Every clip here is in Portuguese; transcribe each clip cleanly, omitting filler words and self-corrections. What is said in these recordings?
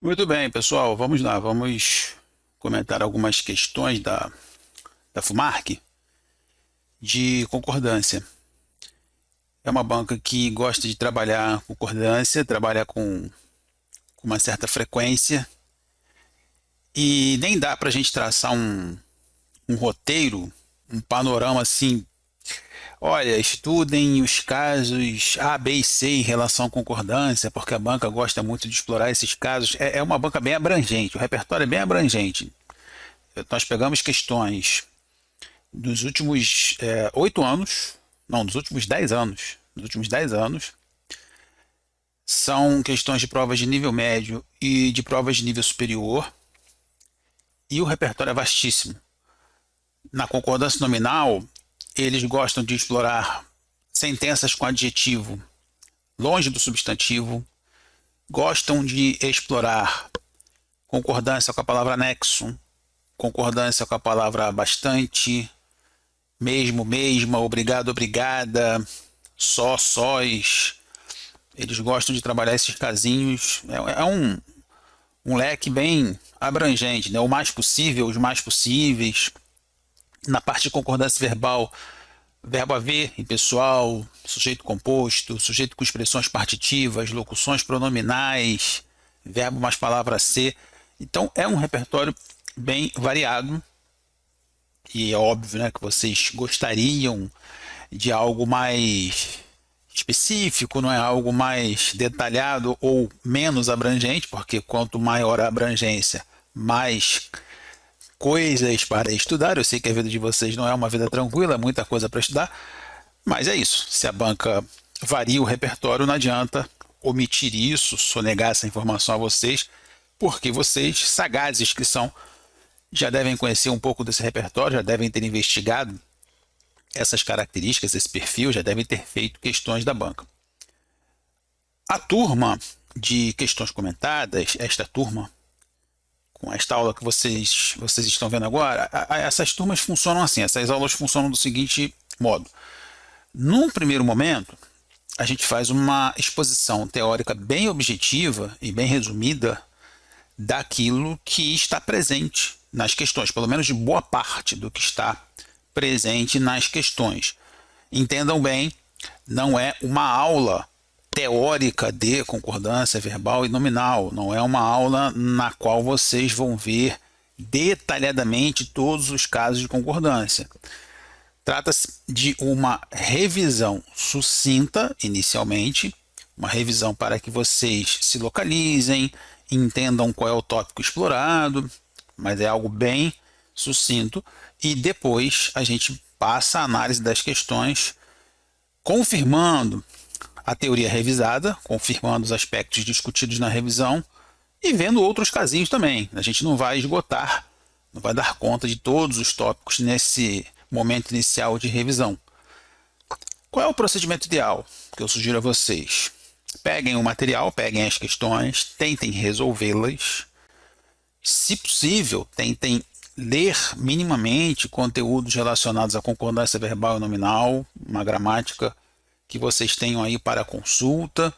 Muito bem, pessoal, vamos lá, vamos comentar algumas questões da FUMARC de concordância. É uma banca que gosta de trabalhar concordância, trabalha com uma certa frequência e nem dá para a gente traçar um roteiro, um panorama assim. Olha, estudem os casos A, B e C em relação à concordância, porque a banca gosta muito de explorar esses casos. É uma banca bem abrangente, o repertório é bem abrangente. Nós pegamos questões dos últimos 8 anos, não, dos últimos 10 anos. Dos últimos 10 anos, são questões de provas de nível médio e de provas de nível superior, e o repertório é vastíssimo. Na concordância nominal, eles gostam de explorar sentenças com adjetivo longe do substantivo, gostam de explorar concordância com a palavra nexo, concordância com a palavra bastante, mesmo, mesma, obrigado, obrigada, só, sós. Eles gostam de trabalhar esses casinhos. É um leque bem abrangente, né? O mais possível, os mais possíveis. Na parte de concordância verbal, verbo haver, impessoal, sujeito composto, sujeito com expressões partitivas, locuções pronominais, verbo mais palavra ser. Então é um repertório bem variado. E é óbvio, né, que vocês gostariam de algo mais específico, não é algo mais detalhado ou menos abrangente, porque quanto maior a abrangência, mais coisas para estudar. Eu sei que a vida de vocês não é uma vida tranquila, muita coisa para estudar, mas é isso. Se a banca varia o repertório, não adianta omitir isso, sonegar essa informação a vocês, porque vocês, sagazes que são, já devem conhecer um pouco desse repertório, já devem ter investigado essas características, esse perfil, já devem ter feito questões da banca. A turma de questões comentadas, esta turma, com esta aula que vocês estão vendo agora, essas turmas funcionam assim, essas aulas funcionam do seguinte modo. Num primeiro momento, a gente faz uma exposição teórica bem objetiva e bem resumida daquilo que está presente nas questões, pelo menos de boa parte do que está presente nas questões. Entendam bem, não é uma aula teórica de concordância verbal e nominal, não é uma aula na qual vocês vão ver detalhadamente todos os casos de concordância. Trata-se de uma revisão sucinta, inicialmente, uma revisão para que vocês se localizem, entendam qual é o tópico explorado, mas é algo bem sucinto, e depois a gente passa a análise das questões, confirmando a teoria revisada, confirmando os aspectos discutidos na revisão e vendo outros casinhos também. A gente não vai esgotar, não vai dar conta de todos os tópicos nesse momento inicial de revisão. Qual é o procedimento ideal que eu sugiro a vocês? Peguem o material, peguem as questões, tentem resolvê-las. Se possível, tentem ler minimamente conteúdos relacionados à concordância verbal e nominal, uma gramática que vocês tenham aí para consulta.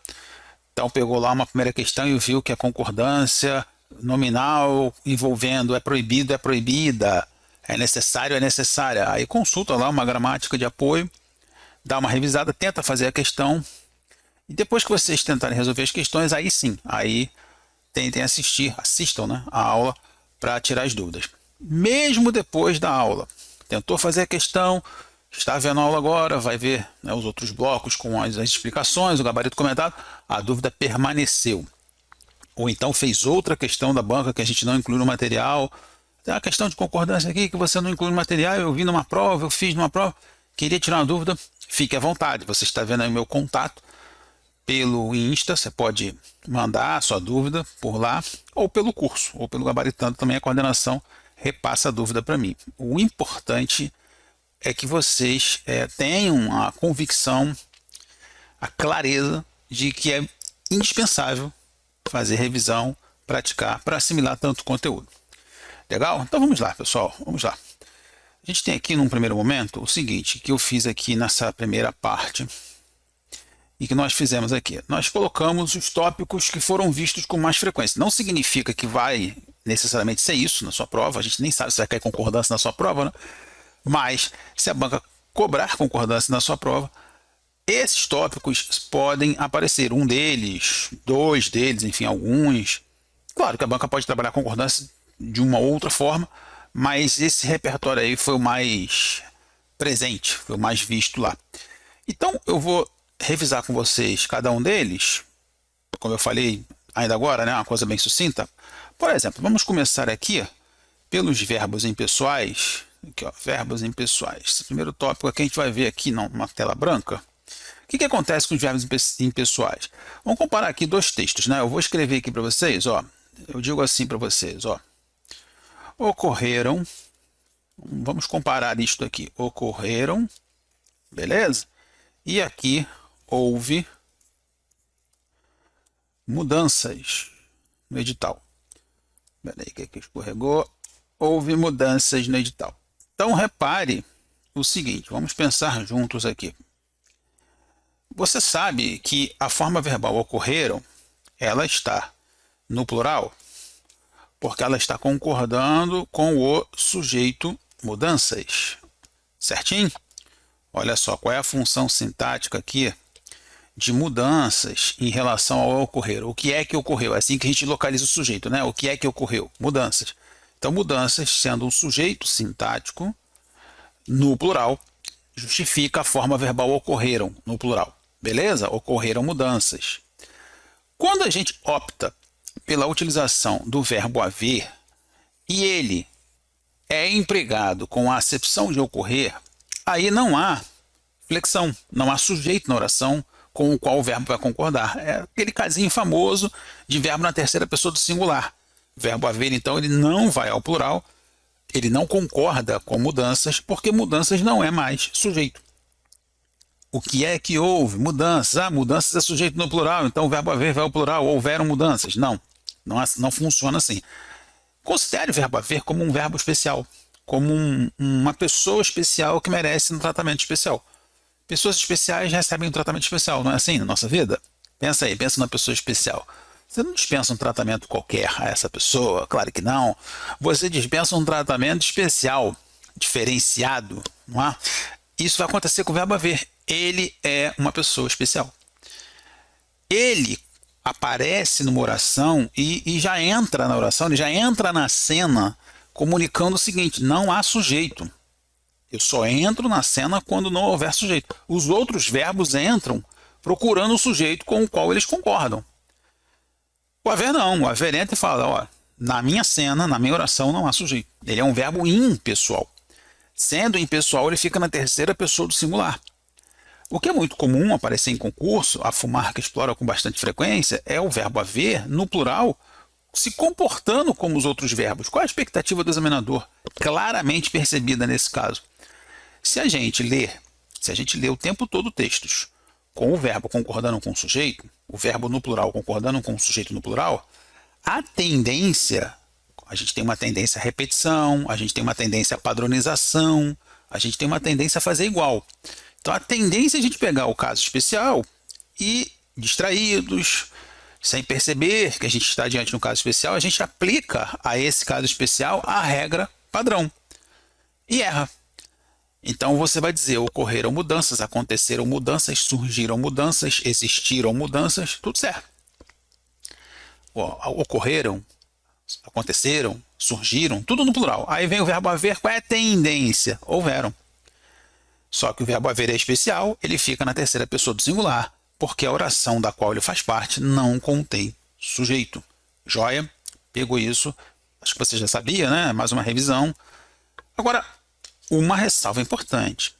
Então pegou lá uma primeira questão e viu que a concordância nominal envolvendo é proibido, é proibida, é necessário, é necessária. Aí consulta lá uma gramática de apoio, dá uma revisada, tenta fazer a questão, e depois que vocês tentarem resolver as questões, aí sim, aí tentem assistam, né, a aula para tirar as dúvidas. Mesmo depois da aula, tentou fazer a questão, está vendo a aula agora, vai ver, né, os outros blocos com as explicações, o gabarito comentado, a dúvida permaneceu. Ou então fez outra questão da banca que a gente não inclui no material. Tem uma questão de concordância aqui que você não inclui no material, eu vi numa prova, eu fiz numa prova, queria tirar uma dúvida, fique à vontade. Você está vendo aí o meu contato pelo Insta, você pode mandar a sua dúvida por lá, ou pelo curso, ou pelo gabaritando também, a coordenação repassa a dúvida para mim. O importante é que vocês tenham a convicção, a clareza de que é indispensável fazer revisão, praticar, para assimilar tanto conteúdo. Legal? Então vamos lá, pessoal, vamos lá. A gente tem aqui num primeiro momento o seguinte, que eu fiz aqui nessa primeira parte. e que nós fizemos aqui? Nós colocamos os tópicos que foram vistos com mais frequência. Não significa que vai necessariamente ser isso na sua prova, a gente nem sabe se vai cair concordância na sua prova, né? Mas se a banca cobrar concordância na sua prova, esses tópicos podem aparecer, um deles, dois deles, enfim, alguns. Claro que a banca pode trabalhar concordância de uma outra forma, mas esse repertório aí foi o mais presente, foi o mais visto lá. Então eu vou revisar com vocês cada um deles, como eu falei ainda agora, né, uma coisa bem sucinta. Por exemplo, vamos começar aqui pelos verbos impessoais. Aqui, ó, verbos impessoais. Esse primeiro tópico aqui a gente vai ver aqui numa tela branca. O que acontece com os verbos impessoais? Vamos comparar aqui dois textos, né? Eu vou escrever aqui para vocês, ó. Eu digo assim para vocês, ó. Ocorreram. Vamos comparar isto aqui. Ocorreram, beleza? E aqui houve mudanças no edital. Peraí, que aqui escorregou. Houve mudanças no edital. Então repare o seguinte, vamos pensar juntos aqui. Você sabe que a forma verbal ocorreram, ela está no plural, porque ela está concordando com o sujeito mudanças, certinho? Olha só, qual é a função sintática aqui de mudanças em relação ao ocorrer? O que é que ocorreu? É assim que a gente localiza o sujeito, né? O que é que ocorreu? Mudanças. Então, mudanças, sendo um sujeito sintático, no plural, justifica a forma verbal ocorreram, no plural. Beleza? Ocorreram mudanças. Quando a gente opta pela utilização do verbo haver e ele é empregado com a acepção de ocorrer, aí não há flexão, não há sujeito na oração com o qual o verbo vai concordar. É aquele casinho famoso de verbo na terceira pessoa do singular. O verbo haver, então, ele não vai ao plural, ele não concorda com mudanças, porque mudanças não é mais sujeito. O que é que houve? Mudanças. Ah, mudanças é sujeito no plural, então o verbo haver vai ao plural, houveram mudanças. Não funciona assim. Considere o verbo haver como um verbo especial, como uma pessoa especial que merece um tratamento especial. Pessoas especiais recebem um tratamento especial, não é assim na nossa vida? Pensa aí, pensa numa pessoa especial. Você não dispensa um tratamento qualquer a essa pessoa, claro que não. Você dispensa um tratamento especial, diferenciado, não é? Isso vai acontecer com o verbo haver. Ele é uma pessoa especial. Ele aparece numa oração e já entra na oração, ele já entra na cena comunicando o seguinte: não há sujeito. Eu só entro na cena quando não houver sujeito. Os outros verbos entram procurando o sujeito com o qual eles concordam. O haver não. O haver entra e fala: ó, na minha cena, na minha oração, não há sujeito. Ele é um verbo impessoal. Sendo impessoal, ele fica na terceira pessoa do singular. O que é muito comum aparecer em concurso, a FUMARCA explora com bastante frequência, é o verbo haver, no plural, se comportando como os outros verbos. Qual a expectativa do examinador? Claramente percebida nesse caso. Se a gente lê o tempo todo textos com o verbo concordando com o sujeito, o verbo no plural concordando com o sujeito no plural, a gente tem uma tendência à repetição, a gente tem uma tendência à padronização, a gente tem uma tendência a fazer igual. Então a tendência é a gente pegar o caso especial e, distraídos, sem perceber que a gente está diante de um caso especial, a gente aplica a esse caso especial a regra padrão e erra. Então você vai dizer: ocorreram mudanças, aconteceram mudanças, surgiram mudanças, existiram mudanças, tudo certo. Ocorreram, aconteceram, surgiram, tudo no plural. Aí vem o verbo haver, qual é a tendência? Houveram. Só que o verbo haver é especial, ele fica na terceira pessoa do singular, porque a oração da qual ele faz parte não contém sujeito. Joia? Pegou isso? Acho que você já sabia, né? Mais uma revisão. Agora, uma ressalva importante.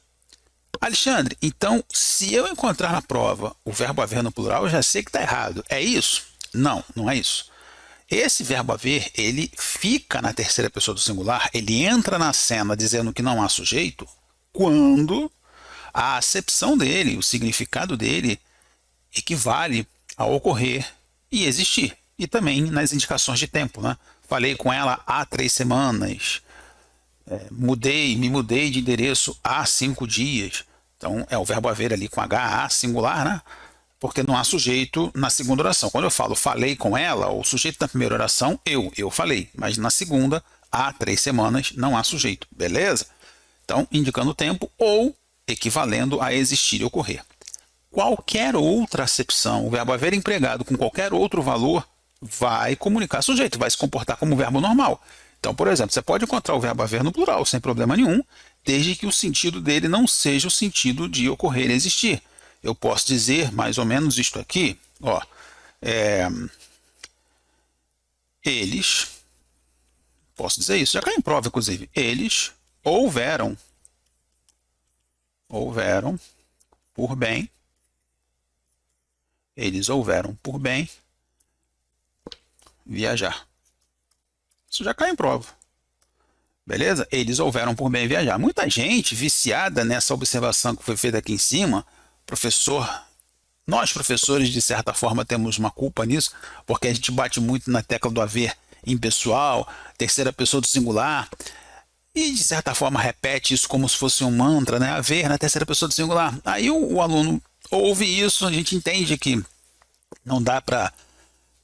Alexandre, então, se eu encontrar na prova o verbo haver no plural, eu já sei que está errado. É isso? Não, não é isso. Esse verbo haver, ele fica na terceira pessoa do singular, ele entra na cena dizendo que não há sujeito, quando a acepção dele, o significado dele, equivale a ocorrer e existir. E também nas indicações de tempo, né? Falei com ela há 3 semanas, me mudei de endereço há 5 dias. Então é o verbo haver ali com H, singular, né? porque não há sujeito na segunda oração. Quando eu falo falei com ela, o sujeito da primeira oração, eu falei, mas na segunda, há 3 semanas, não há sujeito, beleza? Então, indicando o tempo ou equivalendo a existir e ocorrer. Qualquer outra acepção, o verbo haver empregado com qualquer outro valor, vai comunicar sujeito, vai se comportar como verbo normal. Então, por exemplo, você pode encontrar o verbo haver no plural sem problema nenhum, desde que o sentido dele não seja o sentido de ocorrer e existir. Eu posso dizer mais ou menos isto aqui, ó, eles, posso dizer isso, já cai em prova, inclusive, eles houveram por bem, eles houveram por bem viajar. Isso já cai em prova. Beleza? Eles houveram por bem viajar. Muita gente viciada nessa observação que foi feita aqui em cima, nós professores de certa forma temos uma culpa nisso, porque a gente bate muito na tecla do haver impessoal, terceira pessoa do singular, e de certa forma repete isso como se fosse um mantra, né? Haver na terceira pessoa do singular. Aí o aluno ouve isso, a gente entende que não dá para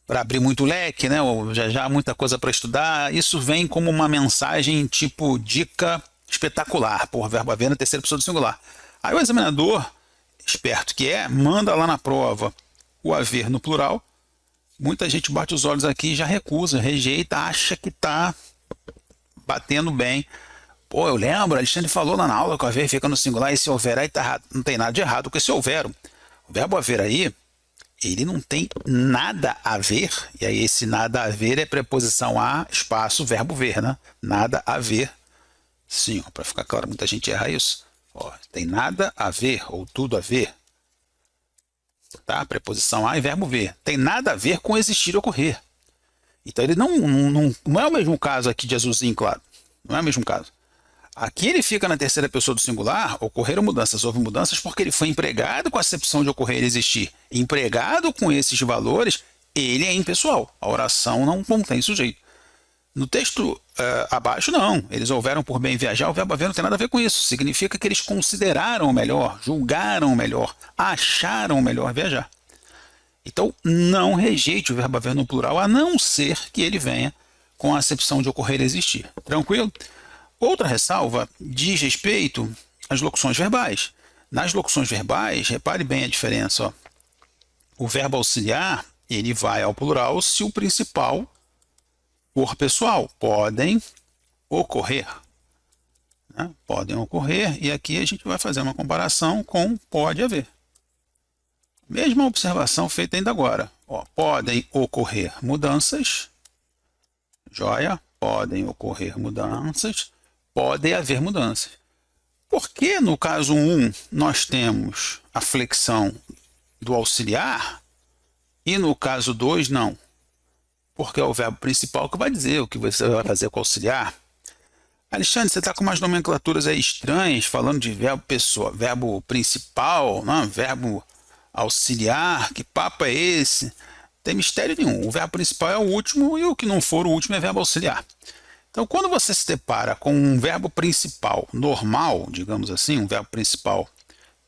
abrir muito leque, né? Ou já há muita coisa para estudar. Isso vem como uma mensagem tipo dica espetacular, por verbo haver na terceira pessoa do singular. Aí o examinador, esperto que é, manda lá na prova o haver no plural. Muita gente bate os olhos aqui e já recusa, rejeita, acha que está batendo bem. Pô, eu lembro, Alexandre falou lá na aula que o haver fica no singular e se houver aí tá errado. Não tem nada de errado com esse houveram. O verbo haver aí, ele não tem nada a ver, e aí esse nada a ver é preposição a, espaço, verbo ver, né? Nada a ver. Sim, para ficar claro, muita gente erra isso. Ó, tem nada a ver, ou tudo a ver. Tá? Preposição a e verbo ver. Tem nada a ver com existir ou ocorrer. Então ele não é o mesmo caso aqui de azulzinho, claro. Não é o mesmo caso. Aqui ele fica na terceira pessoa do singular, ocorreram mudanças, houve mudanças porque ele foi empregado com a acepção de ocorrer e existir. Empregado com esses valores, ele é impessoal. A oração não contém sujeito. No texto abaixo, não. Eles houveram por bem viajar, o verbo haver não tem nada a ver com isso. Significa que eles consideraram melhor, julgaram melhor, acharam melhor viajar. Então, não rejeite o verbo haver no plural, a não ser que ele venha com a acepção de ocorrer e existir. Tranquilo? Outra ressalva diz respeito às locuções verbais. Nas locuções verbais, repare bem a diferença. Ó. O verbo auxiliar, ele vai ao plural se o principal for pessoal. Podem ocorrer. Né? Podem ocorrer, e aqui a gente vai fazer uma comparação com pode haver. Mesma observação feita ainda agora. Ó, podem ocorrer mudanças. Joia. Podem ocorrer mudanças. Pode haver mudanças. Por que no caso 1 nós temos a flexão do auxiliar e no caso 2 não? Porque é o verbo principal que vai dizer o que você vai fazer com o auxiliar. Alexandre, você está com umas nomenclaturas aí estranhas, falando de verbo pessoa, verbo principal, não, verbo auxiliar, que papo é esse? Não tem mistério nenhum. O verbo principal é o último e o que não for o último é verbo auxiliar. Então, quando você se depara com um verbo principal normal, digamos assim, um verbo principal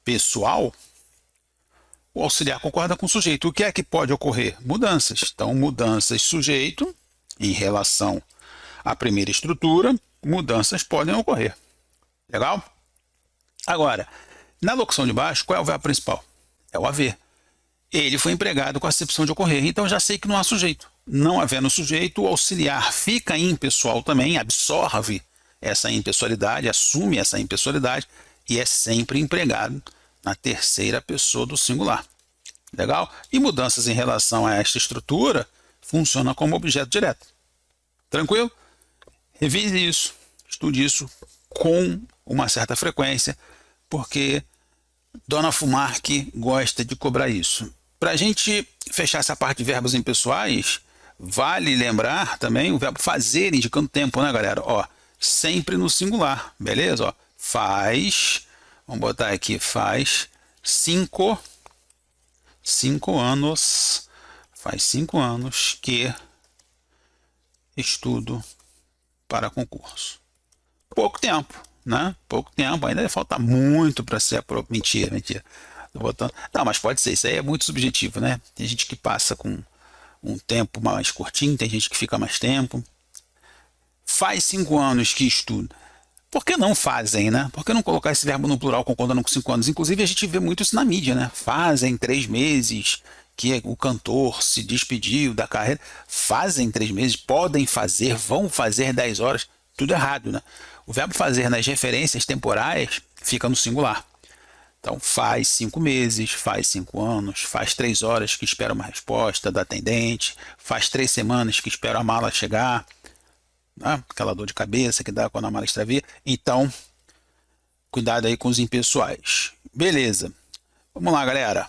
pessoal, o auxiliar concorda com o sujeito. O que é que pode ocorrer? Mudanças. Então, mudanças sujeito em relação à primeira estrutura, mudanças podem ocorrer. Legal? Agora, na locução de baixo, qual é o verbo principal? É o haver. Ele foi empregado com a acepção de ocorrer, então já sei que não há sujeito. Não havendo sujeito, o auxiliar fica impessoal também, absorve essa impessoalidade, assume essa impessoalidade e é sempre empregado na terceira pessoa do singular. Legal? E mudanças em relação a esta estrutura funciona como objeto direto. Tranquilo? Revise isso, estude isso com uma certa frequência, porque Dona Fumarque gosta de cobrar isso. Para a gente fechar essa parte de verbos impessoais, vale lembrar também o verbo fazer, indicando tempo, né, galera? Ó, sempre no singular, beleza? Ó, faz, vamos botar aqui, faz 5 anos, faz 5 anos que estudo para concurso. Pouco tempo, né? Pouco tempo, ainda falta muito para ser aprovado. Mentira. Tô botando... Não, mas pode ser, isso aí é muito subjetivo, né? Tem gente que passa com um tempo mais curtinho, tem gente que fica mais tempo. Faz 5 anos que estuda. Por que não fazem, né? Por que não colocar esse verbo no plural concordando com 5 anos? Inclusive, a gente vê muito isso na mídia, né? Fazem 3 meses que o cantor se despediu da carreira. Fazem 3 meses, podem fazer, vão fazer 10 horas. Tudo errado, né? O verbo fazer nas referências temporais fica no singular. Então, faz 5 meses, faz 5 anos, faz 3 horas que espera uma resposta da atendente, faz 3 semanas que espera a mala chegar, né? Aquela dor de cabeça que dá quando a mala extravia. Então, cuidado aí com os impessoais. Beleza. Vamos lá, galera.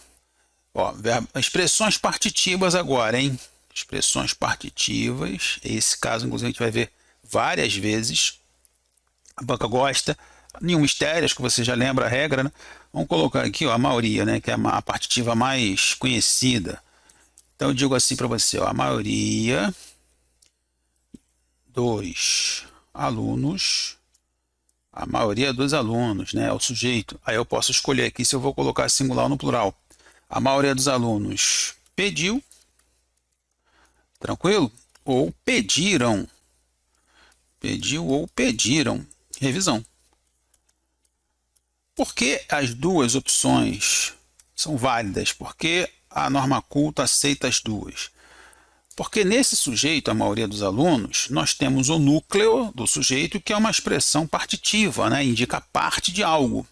Ó, expressões partitivas agora, hein? Expressões partitivas. Esse caso, inclusive, a gente vai ver várias vezes. A banca gosta. Nenhum mistério, acho que você já lembra a regra, né? Vamos colocar aqui, ó, a maioria, né? Que é a partitiva mais conhecida. Então eu digo assim para você, ó, a maioria dos alunos, a maioria dos alunos, né? É o sujeito. Aí eu posso escolher aqui se eu vou colocar singular ou no plural. A maioria dos alunos pediu, tranquilo? Ou pediram, pediu ou pediram revisão. Por que as duas opções são válidas? Porque a norma culta aceita as duas. Porque nesse sujeito, a maioria dos alunos, nós temos o núcleo do sujeito, que é uma expressão partitiva, né? Indica parte de algo.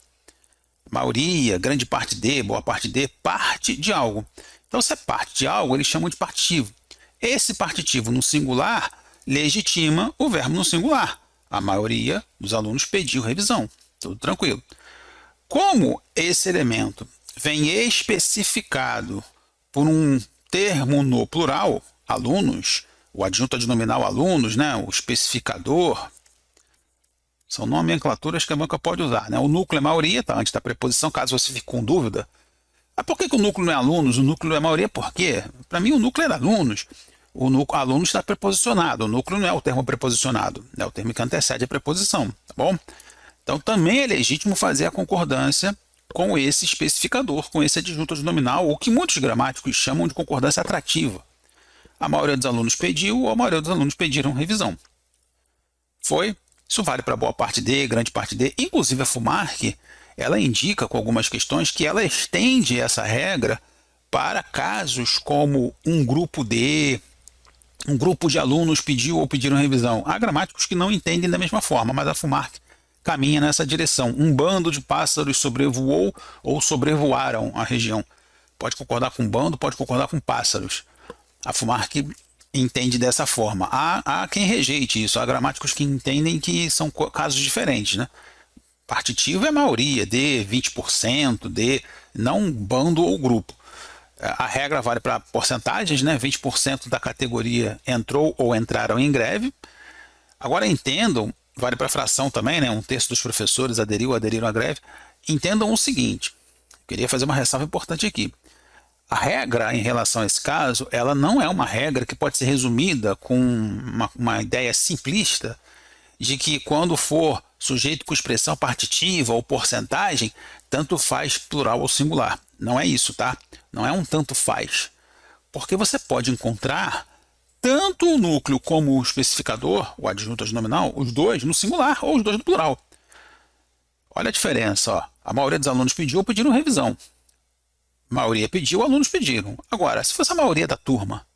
Maioria, grande parte de, boa parte de, parte de algo. Então, se é parte de algo, eles chamam de partitivo. Esse partitivo no singular legitima o verbo no singular. A maioria dos alunos pediu revisão. Tudo tranquilo. Como esse elemento vem especificado por um termo no plural, alunos, o adjunto adnominal alunos, né, o especificador, são nomenclaturas que a banca pode usar, né? O núcleo é maioria, tá antes da preposição, caso você fique com dúvida. Ah, por que o núcleo não é alunos? O núcleo é maioria, por quê? Para mim, o núcleo é alunos. O núcleo, aluno está preposicionado. O núcleo não é o termo preposicionado, é o termo que antecede a preposição, tá bom? Então, também é legítimo fazer a concordância com esse especificador, com esse adjunto adnominal, o que muitos gramáticos chamam de concordância atrativa. A maioria dos alunos pediu, ou a maioria dos alunos pediram revisão. Foi? Isso vale para boa parte de, grande parte de. Inclusive, a FUMARC, ela indica com algumas questões que ela estende essa regra para casos como um grupo de alunos pediu ou pediram revisão. Há gramáticos que não entendem da mesma forma, mas a FUMARC caminha nessa direção. Um bando de pássaros sobrevoou ou sobrevoaram a região. Pode concordar com bando, pode concordar com pássaros. A FUMARC entende dessa forma. Há quem rejeite isso. Há gramáticos que entendem que são casos diferentes, né? Partitivo é maioria, de 20%, de não bando ou grupo. A regra vale para porcentagens, né? 20% da categoria entrou ou entraram em greve. Agora entendam, vale para fração também, né? Um terço dos professores aderiram à greve. Entendam o seguinte, queria fazer uma ressalva importante aqui. A regra em relação a esse caso, ela não é uma regra que pode ser resumida com uma ideia simplista de que quando for sujeito com expressão partitiva ou porcentagem, tanto faz plural ou singular. Não é isso, tá? Não é um tanto faz. Porque você pode encontrar tanto o núcleo como o especificador, o adjunto adnominal, os dois no singular ou os dois no plural. Olha a diferença, ó. A maioria dos alunos pediu ou pediram revisão. A maioria pediu, alunos pediram. Agora, se fosse a maioria da turma,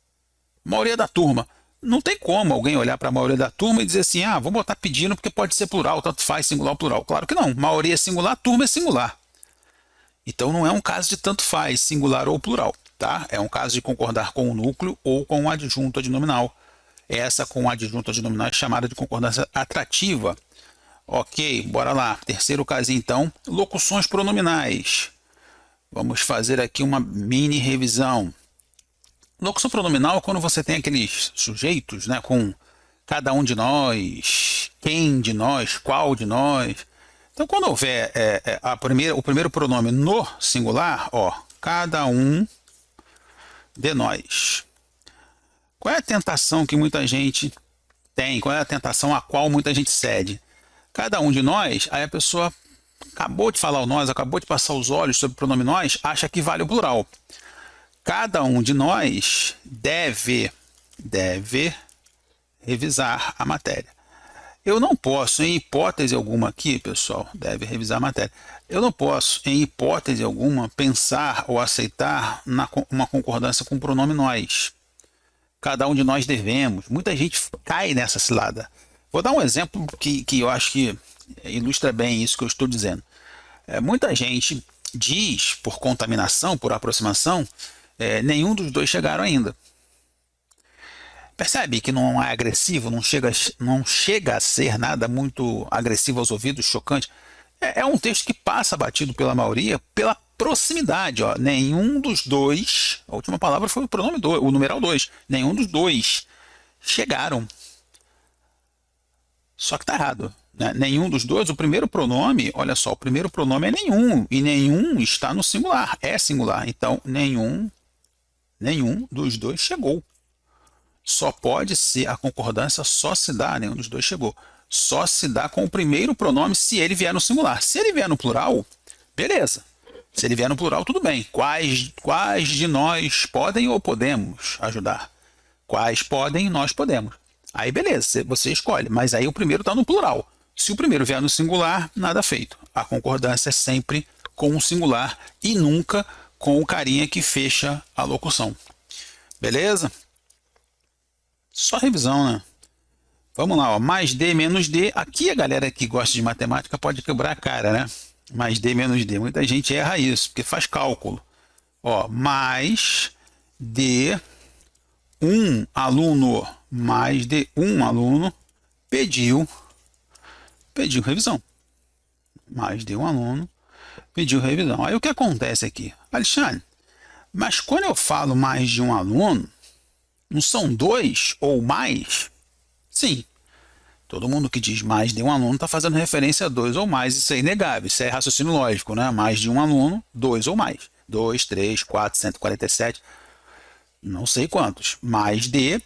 não tem como alguém olhar para a maioria da turma e dizer assim, ah, vou botar pedindo porque pode ser plural, tanto faz, singular ou plural. Claro que não. Maioria é singular, turma é singular. Então não é um caso de tanto faz, singular ou plural, tá? É um caso de concordar com o núcleo ou com o adjunto adnominal. Essa com o adjunto adnominal é chamada de concordância atrativa. Ok, bora lá. Terceiro caso então, locuções pronominais. Vamos fazer aqui uma mini revisão. Locução pronominal é quando você tem aqueles sujeitos, né, com cada um de nós, quem de nós, qual de nós. Então, quando houver o primeiro pronome no singular, ó, cada um de nós. Qual é a tentação que muita gente tem? Qual é a tentação a qual muita gente cede? Cada um de nós, aí a pessoa acabou de falar o nós, acabou de passar os olhos sobre o pronome nós, acha que vale o plural. Cada um de nós deve revisar a matéria. Eu não posso, em hipótese alguma aqui, pessoal, deve revisar a matéria. Eu não posso, em hipótese alguma, pensar ou aceitar uma concordância com o pronome nós. Cada um de nós devemos. Muita gente cai nessa cilada. Vou dar um exemplo que eu acho que ilustra bem isso que eu estou dizendo. Muita gente diz, por contaminação, por aproximação, nenhum dos dois chegaram ainda. Percebe que não é agressivo, não chega a ser nada muito agressivo aos ouvidos, chocante. É um texto que passa batido pela maioria pela proximidade. Ó. Nenhum dos dois, a última palavra foi o pronome 2, o numeral 2, nenhum dos dois chegaram. Só que está errado. Né? Nenhum dos dois, o primeiro pronome, olha só, o primeiro pronome é nenhum, e nenhum está no singular, é singular. Então, nenhum dos dois chegou. Só pode ser, a concordância só se dá, nenhum dos dois chegou, só se dá com o primeiro pronome se ele vier no singular. Se ele vier no plural, beleza. Se ele vier no plural, tudo bem. Quais de nós podem ou podemos ajudar? Quais podem, nós podemos. Aí beleza, você escolhe, mas aí o primeiro está no plural. Se o primeiro vier no singular, nada feito. A concordância é sempre com o singular e nunca com o carinha que fecha a locução. Beleza? Só revisão, né? Vamos lá, ó. Mais D, menos D. Aqui a galera que gosta de matemática pode quebrar a cara, né? Mais D, menos D. Muita gente erra isso, porque faz cálculo. Ó, mais D, um aluno, mais D, um aluno pediu revisão. Mais D, um aluno pediu revisão. Aí o que acontece aqui? Alexandre, mas quando eu falo mais de um aluno, não são dois ou mais? Sim. Todo mundo que diz mais de um aluno está fazendo referência a dois ou mais. Isso é inegável. Isso é raciocínio lógico, né? Mais de um aluno, dois ou mais. 2, 3, 4, 147. Não sei quantos. Mais de,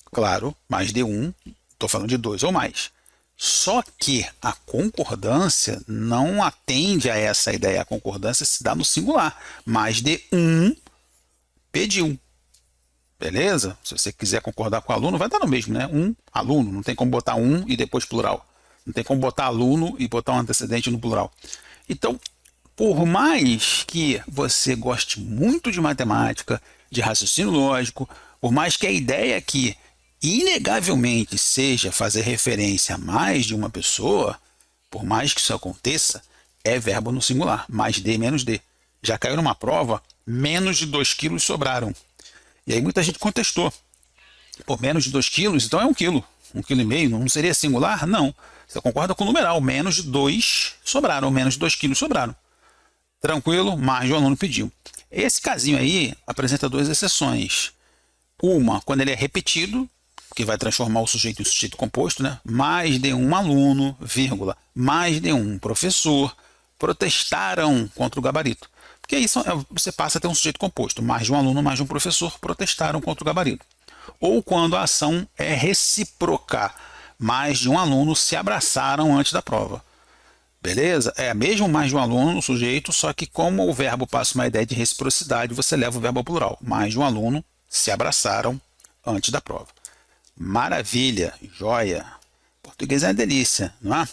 claro, mais de um. Estou falando de dois ou mais. Só que a concordância não atende a essa ideia. A concordância se dá no singular. Mais de um pediu. Beleza? Se você quiser concordar com o aluno, vai dar no mesmo, né? Um aluno, não tem como botar um e depois plural. Não tem como botar aluno e botar um antecedente no plural. Então, por mais que você goste muito de matemática, de raciocínio lógico, por mais que a ideia aqui, inegavelmente, seja fazer referência a mais de uma pessoa, por mais que isso aconteça, é verbo no singular. Mais D, menos D. Já caiu numa prova, menos de 2 quilos sobraram. E aí muita gente contestou. Por menos de 2 quilos, então é 1 quilo. 1,5 kg, não seria singular? Não. Você concorda com o numeral. Menos de 2 sobraram, menos de 2 quilos sobraram. Tranquilo? Mais de um aluno pediu. Esse casinho aí apresenta 2 exceções. Uma, quando ele é repetido, que vai transformar o sujeito em sujeito composto, né? Mais de um aluno, vírgula, mais de um professor protestaram contra o gabarito. Porque aí você passa a ter um sujeito composto. Mais de um aluno, mais de um professor protestaram contra o gabarito. Ou quando a ação é recíproca. Mais de um aluno se abraçaram antes da prova. Beleza? É mesmo mais de um aluno no sujeito, só que como o verbo passa uma ideia de reciprocidade, você leva o verbo ao plural. Mais de um aluno se abraçaram antes da prova. Maravilha, joia. Português é uma delícia, não é?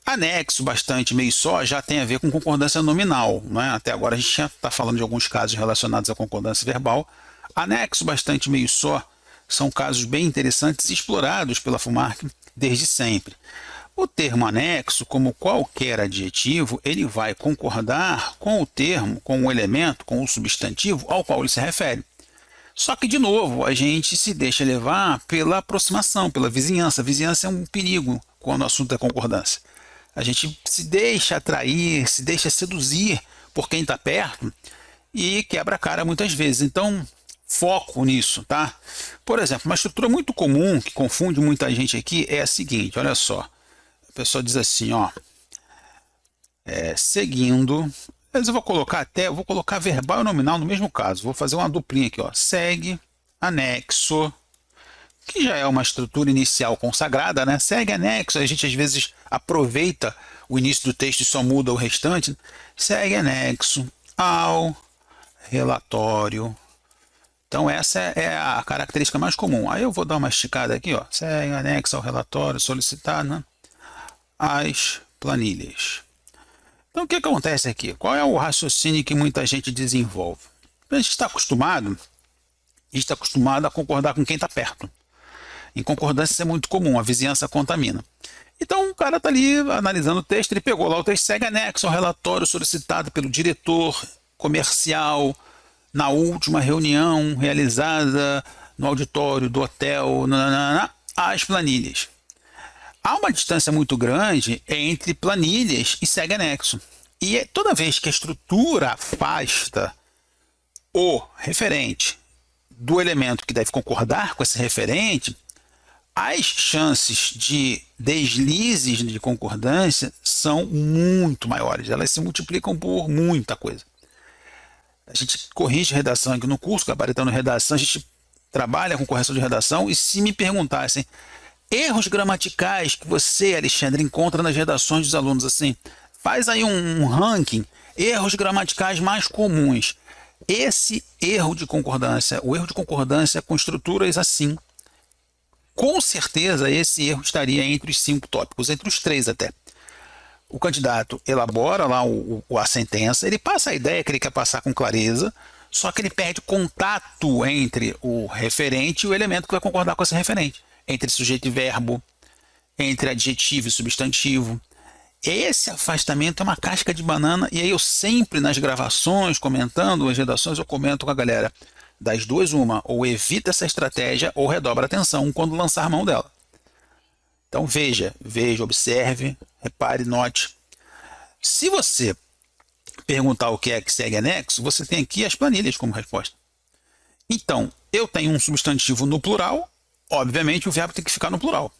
Anexo bastante meio só já tem a ver com concordância nominal. Não é? Até agora a gente está falando de alguns casos relacionados à concordância verbal. Anexo bastante meio só são casos bem interessantes e explorados pela FUMARC desde sempre. O termo anexo, como qualquer adjetivo, ele vai concordar com o termo, com o elemento, com o substantivo ao qual ele se refere. Só que, de novo, a gente se deixa levar pela aproximação, pela vizinhança. A vizinhança é um perigo quando o assunto é concordância. A gente se deixa atrair, se deixa seduzir por quem está perto e quebra a cara muitas vezes. Então, foco nisso, tá? Por exemplo, uma estrutura muito comum que confunde muita gente aqui é a seguinte, olha só. A pessoa diz assim, ó, seguindo, mas eu vou colocar verbal e nominal no mesmo caso, vou fazer uma duplinha aqui, ó, segue, anexo, que já é uma estrutura inicial consagrada, né? Segue, anexo, a gente às vezes aproveita o início do texto e só muda o restante, segue anexo ao relatório. Então essa é a característica mais comum. Aí eu vou dar uma esticada aqui, ó. Segue anexo ao relatório solicitado, né? As planilhas. Então o que acontece aqui? Qual é o raciocínio que muita gente desenvolve? A gente está acostumado a concordar com quem está perto. Em concordância isso é muito comum, a vizinhança contamina. Então o cara está ali analisando o texto, ele pegou lá o texto, segue anexo ao relatório solicitado pelo diretor comercial na última reunião realizada no auditório do hotel, as planilhas. Há uma distância muito grande entre planilhas e segue anexo. E toda vez que a estrutura afasta o referente do elemento que deve concordar com esse referente, as chances de deslizes de concordância são muito maiores. Elas se multiplicam por muita coisa. A gente corrige redação aqui no curso, gabaritando redação, a gente trabalha com correção de redação, e se me perguntassem erros gramaticais que você, Alexandre, encontra nas redações dos alunos, assim, faz aí um ranking, erros gramaticais mais comuns. Esse erro de concordância, o erro de concordância com estruturas assim, com certeza esse erro estaria entre os 5 tópicos, entre os 3 até. O candidato elabora lá a sentença, ele passa a ideia que ele quer passar com clareza, só que ele perde contato entre o referente e o elemento que vai concordar com esse referente, entre sujeito e verbo, entre adjetivo e substantivo. Esse afastamento é uma casca de banana, e aí eu sempre nas gravações, comentando as redações, eu comento com a galera, das duas uma, ou evita essa estratégia ou redobra a atenção quando lançar a mão dela. Então veja, observe, repare, note. Se você perguntar o que é que segue anexo, você tem aqui as planilhas como resposta. Então, eu tenho um substantivo no plural, obviamente o verbo tem que ficar no plural.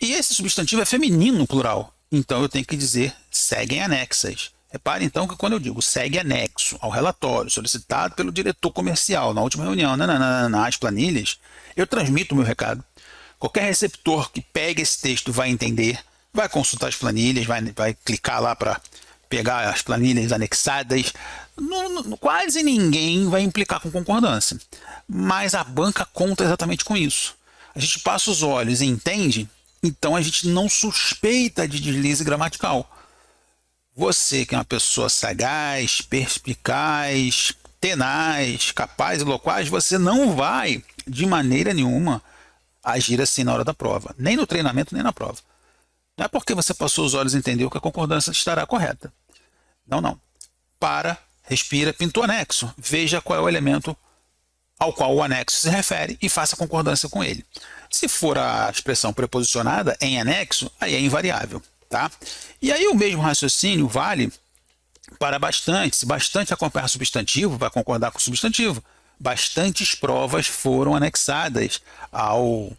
E esse substantivo é feminino no plural, então eu tenho que dizer seguem anexas. Repare então que quando eu digo segue anexo ao relatório solicitado pelo diretor comercial na última reunião, nas planilhas, eu transmito o meu recado. Qualquer receptor que pegue esse texto vai entender, vai consultar as planilhas, vai clicar lá para pegar as planilhas anexadas. Quase ninguém vai implicar com concordância, mas a banca conta exatamente com isso. A gente passa os olhos e entende, então a gente não suspeita de deslize gramatical. Você que é uma pessoa sagaz, perspicaz, tenaz, capaz e loquaz, você não vai, de maneira nenhuma, agir assim na hora da prova. Nem no treinamento, nem na prova. Não é porque você passou os olhos e entendeu que a concordância estará correta. Não. Para, respira, pintou anexo. Veja qual é o elemento ao qual o anexo se refere e faça concordância com ele. Se for a expressão preposicionada em anexo, aí é invariável. Tá? E aí o mesmo raciocínio vale para bastante. Se bastante acompanhar substantivo, vai concordar com o substantivo. Bastantes provas foram anexadas ao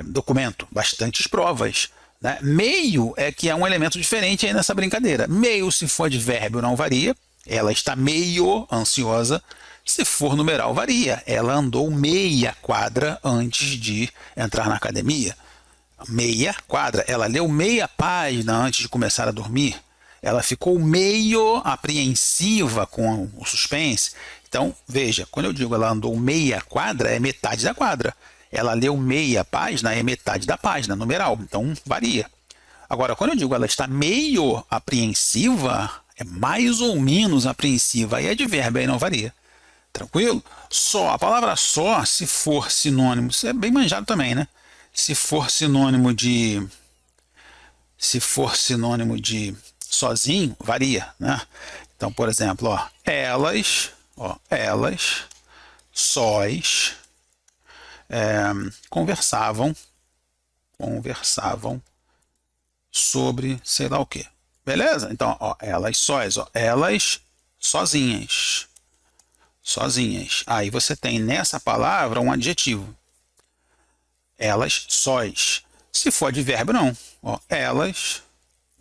documento. Bastantes provas. Né? Meio é que é um elemento diferente aí nessa brincadeira. Meio, se for advérbio, não varia. Ela está meio ansiosa. Se for numeral, varia. Ela andou meia quadra antes de entrar na academia. Meia quadra. Ela leu meia página antes de começar a dormir. Ela ficou meio apreensiva com o suspense. Então, veja, quando eu digo ela andou meia quadra, é metade da quadra. Ela leu meia página, é metade da página, numeral. Então, varia. Agora, quando eu digo ela está meio apreensiva, é mais ou menos apreensiva. Aí é advérbio, aí não varia. Tranquilo? Só, a palavra só, se for sinônimo, isso é bem manjado também, né? Se for sinônimo de sozinho, varia, né? Então, por exemplo, elas, sós, conversavam sobre sei lá o que. Beleza? Então, elas sós, elas sozinhas. Aí você tem nessa palavra um adjetivo. Elas sós. Se for advérbio, não. Elas,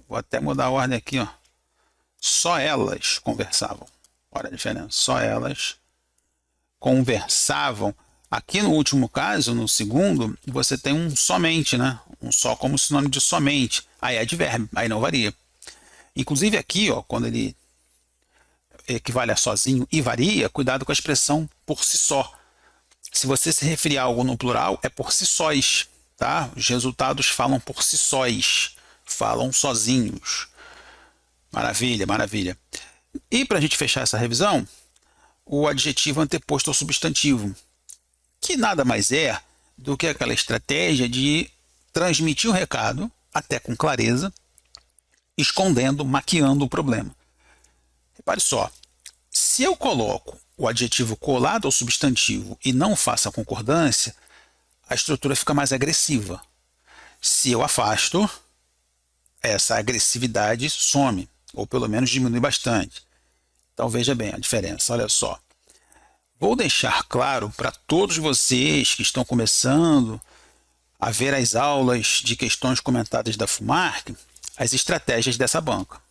vou até mudar a ordem aqui, só elas conversavam. Olha a diferença. Só elas conversavam. Aqui no último caso, no segundo, você tem um somente, né? Um só como sinônimo de somente. Aí é advérbio, aí não varia. Inclusive aqui, ó, quando ele equivale a sozinho e varia, cuidado com a expressão por si só. Se você se referir a algo no plural, é por si sós, tá? Os resultados falam por si sós, falam sozinhos. Maravilha, maravilha. E para a gente fechar essa revisão, o adjetivo anteposto ao substantivo, que nada mais é do que aquela estratégia de transmitir o recado, até com clareza, escondendo, maquiando o problema. Repare só, se eu coloco o adjetivo colado ao substantivo e não faço a concordância, a estrutura fica mais agressiva. Se eu afasto, essa agressividade some, ou pelo menos diminui bastante. Então veja bem a diferença, olha só. Vou deixar claro para todos vocês que estão começando a ver as aulas de questões comentadas da FUMARC, as estratégias dessa banca.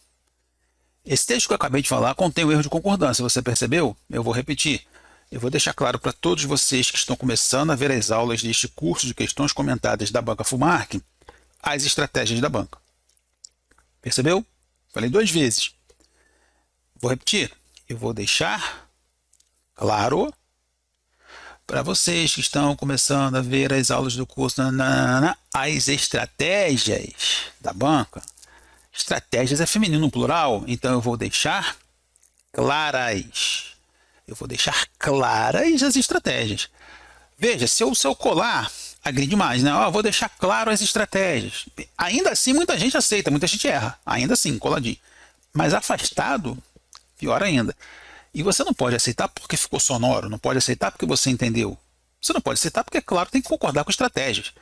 Esse texto que eu acabei de falar contém um erro de concordância, você percebeu? Eu vou repetir. Eu vou deixar claro para todos vocês que estão começando a ver as aulas deste curso de questões comentadas da banca FUMARC, as estratégias da banca. Percebeu? Falei 2 vezes. Vou repetir. Eu vou deixar claro para vocês que estão começando a ver as aulas do curso, as estratégias da banca. Estratégias é feminino no plural, então eu vou deixar claras. Eu vou deixar claras as estratégias. Veja, se eu colar, agride mais, né? Vou deixar claro as estratégias. Ainda assim, muita gente aceita, muita gente erra. Ainda assim, coladinho. Mas afastado, pior ainda. E você não pode aceitar porque ficou sonoro, não pode aceitar porque você entendeu. Você não pode aceitar porque, é claro, tem que concordar com estratégias.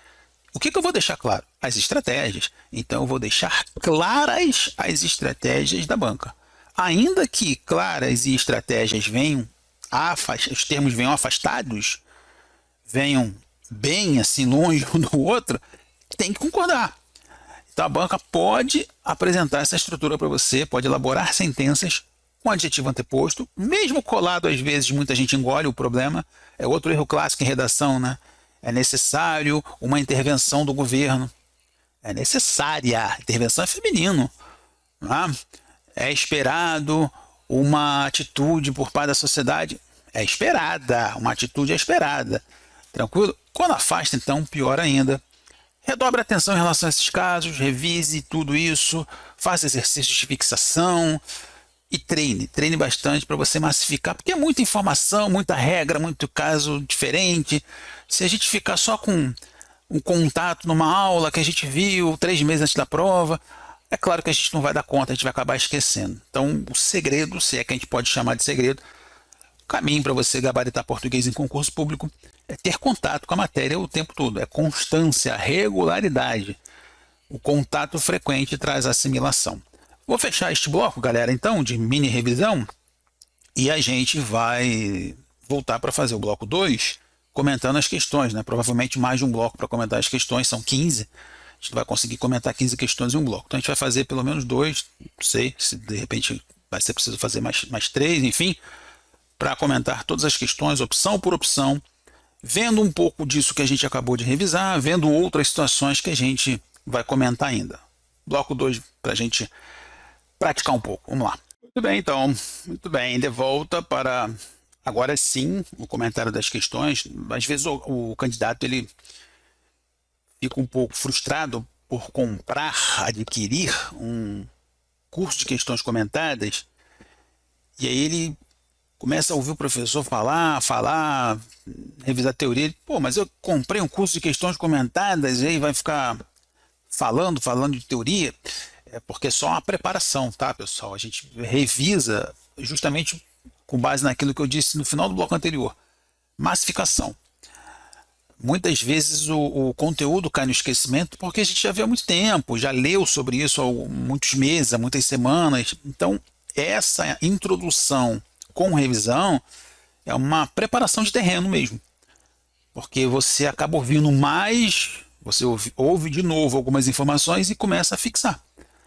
O que eu vou deixar claro? As estratégias. Então eu vou deixar claras as estratégias da banca. Ainda que claras e estratégias venham, os termos venham afastados, venham bem assim longe um do outro, tem que concordar. Então a banca pode apresentar essa estrutura para você, pode elaborar sentenças com adjetivo anteposto, mesmo colado às vezes muita gente engole o problema, é outro erro clássico em redação, né? É necessário uma intervenção do governo. É necessária, intervenção é feminino. Né? É esperado uma atitude por parte da sociedade, é esperada, uma atitude é esperada. Tranquilo? Quando afasta, então, pior ainda. Redobre a atenção em relação a esses casos, revise tudo isso, faça exercícios de fixação e treine bastante para você massificar, porque é muita informação, muita regra, muito caso diferente. Se a gente ficar só com um contato numa aula que a gente viu 3 meses antes da prova, é claro que a gente não vai dar conta, a gente vai acabar esquecendo. Então, o segredo, se é que a gente pode chamar de segredo, o caminho para você gabaritar português em concurso público é ter contato com a matéria o tempo todo, é constância, regularidade. O contato frequente traz assimilação. Vou fechar este bloco, galera, então, de mini revisão, e a gente vai voltar para fazer o bloco 2, comentando as questões, né? Provavelmente mais de um bloco para comentar as questões, são 15. A gente vai conseguir comentar 15 questões em um bloco. Então a gente vai fazer pelo menos 2, não sei se de repente vai ser preciso fazer mais 3, enfim, para comentar todas as questões, opção por opção, vendo um pouco disso que a gente acabou de revisar, vendo outras situações que a gente vai comentar ainda. Bloco 2 para a gente praticar um pouco. Vamos lá. Muito bem, então. Muito bem. De volta para, agora sim, o comentário das questões. Às vezes o candidato ele fica um pouco frustrado por comprar, adquirir um curso de questões comentadas, e aí ele começa a ouvir o professor falar, revisar a teoria. Ele, mas eu comprei um curso de questões comentadas, e aí vai ficar falando de teoria. É porque é só uma preparação, tá, pessoal? A gente revisa justamente com base naquilo que eu disse no final do bloco anterior. Massificação. Muitas vezes o conteúdo cai no esquecimento porque a gente já viu há muito tempo, já leu sobre isso há muitos meses, há muitas semanas. Então, essa introdução com revisão é uma preparação de terreno mesmo. Porque você acaba ouvindo mais, você ouve de novo algumas informações e começa a fixar.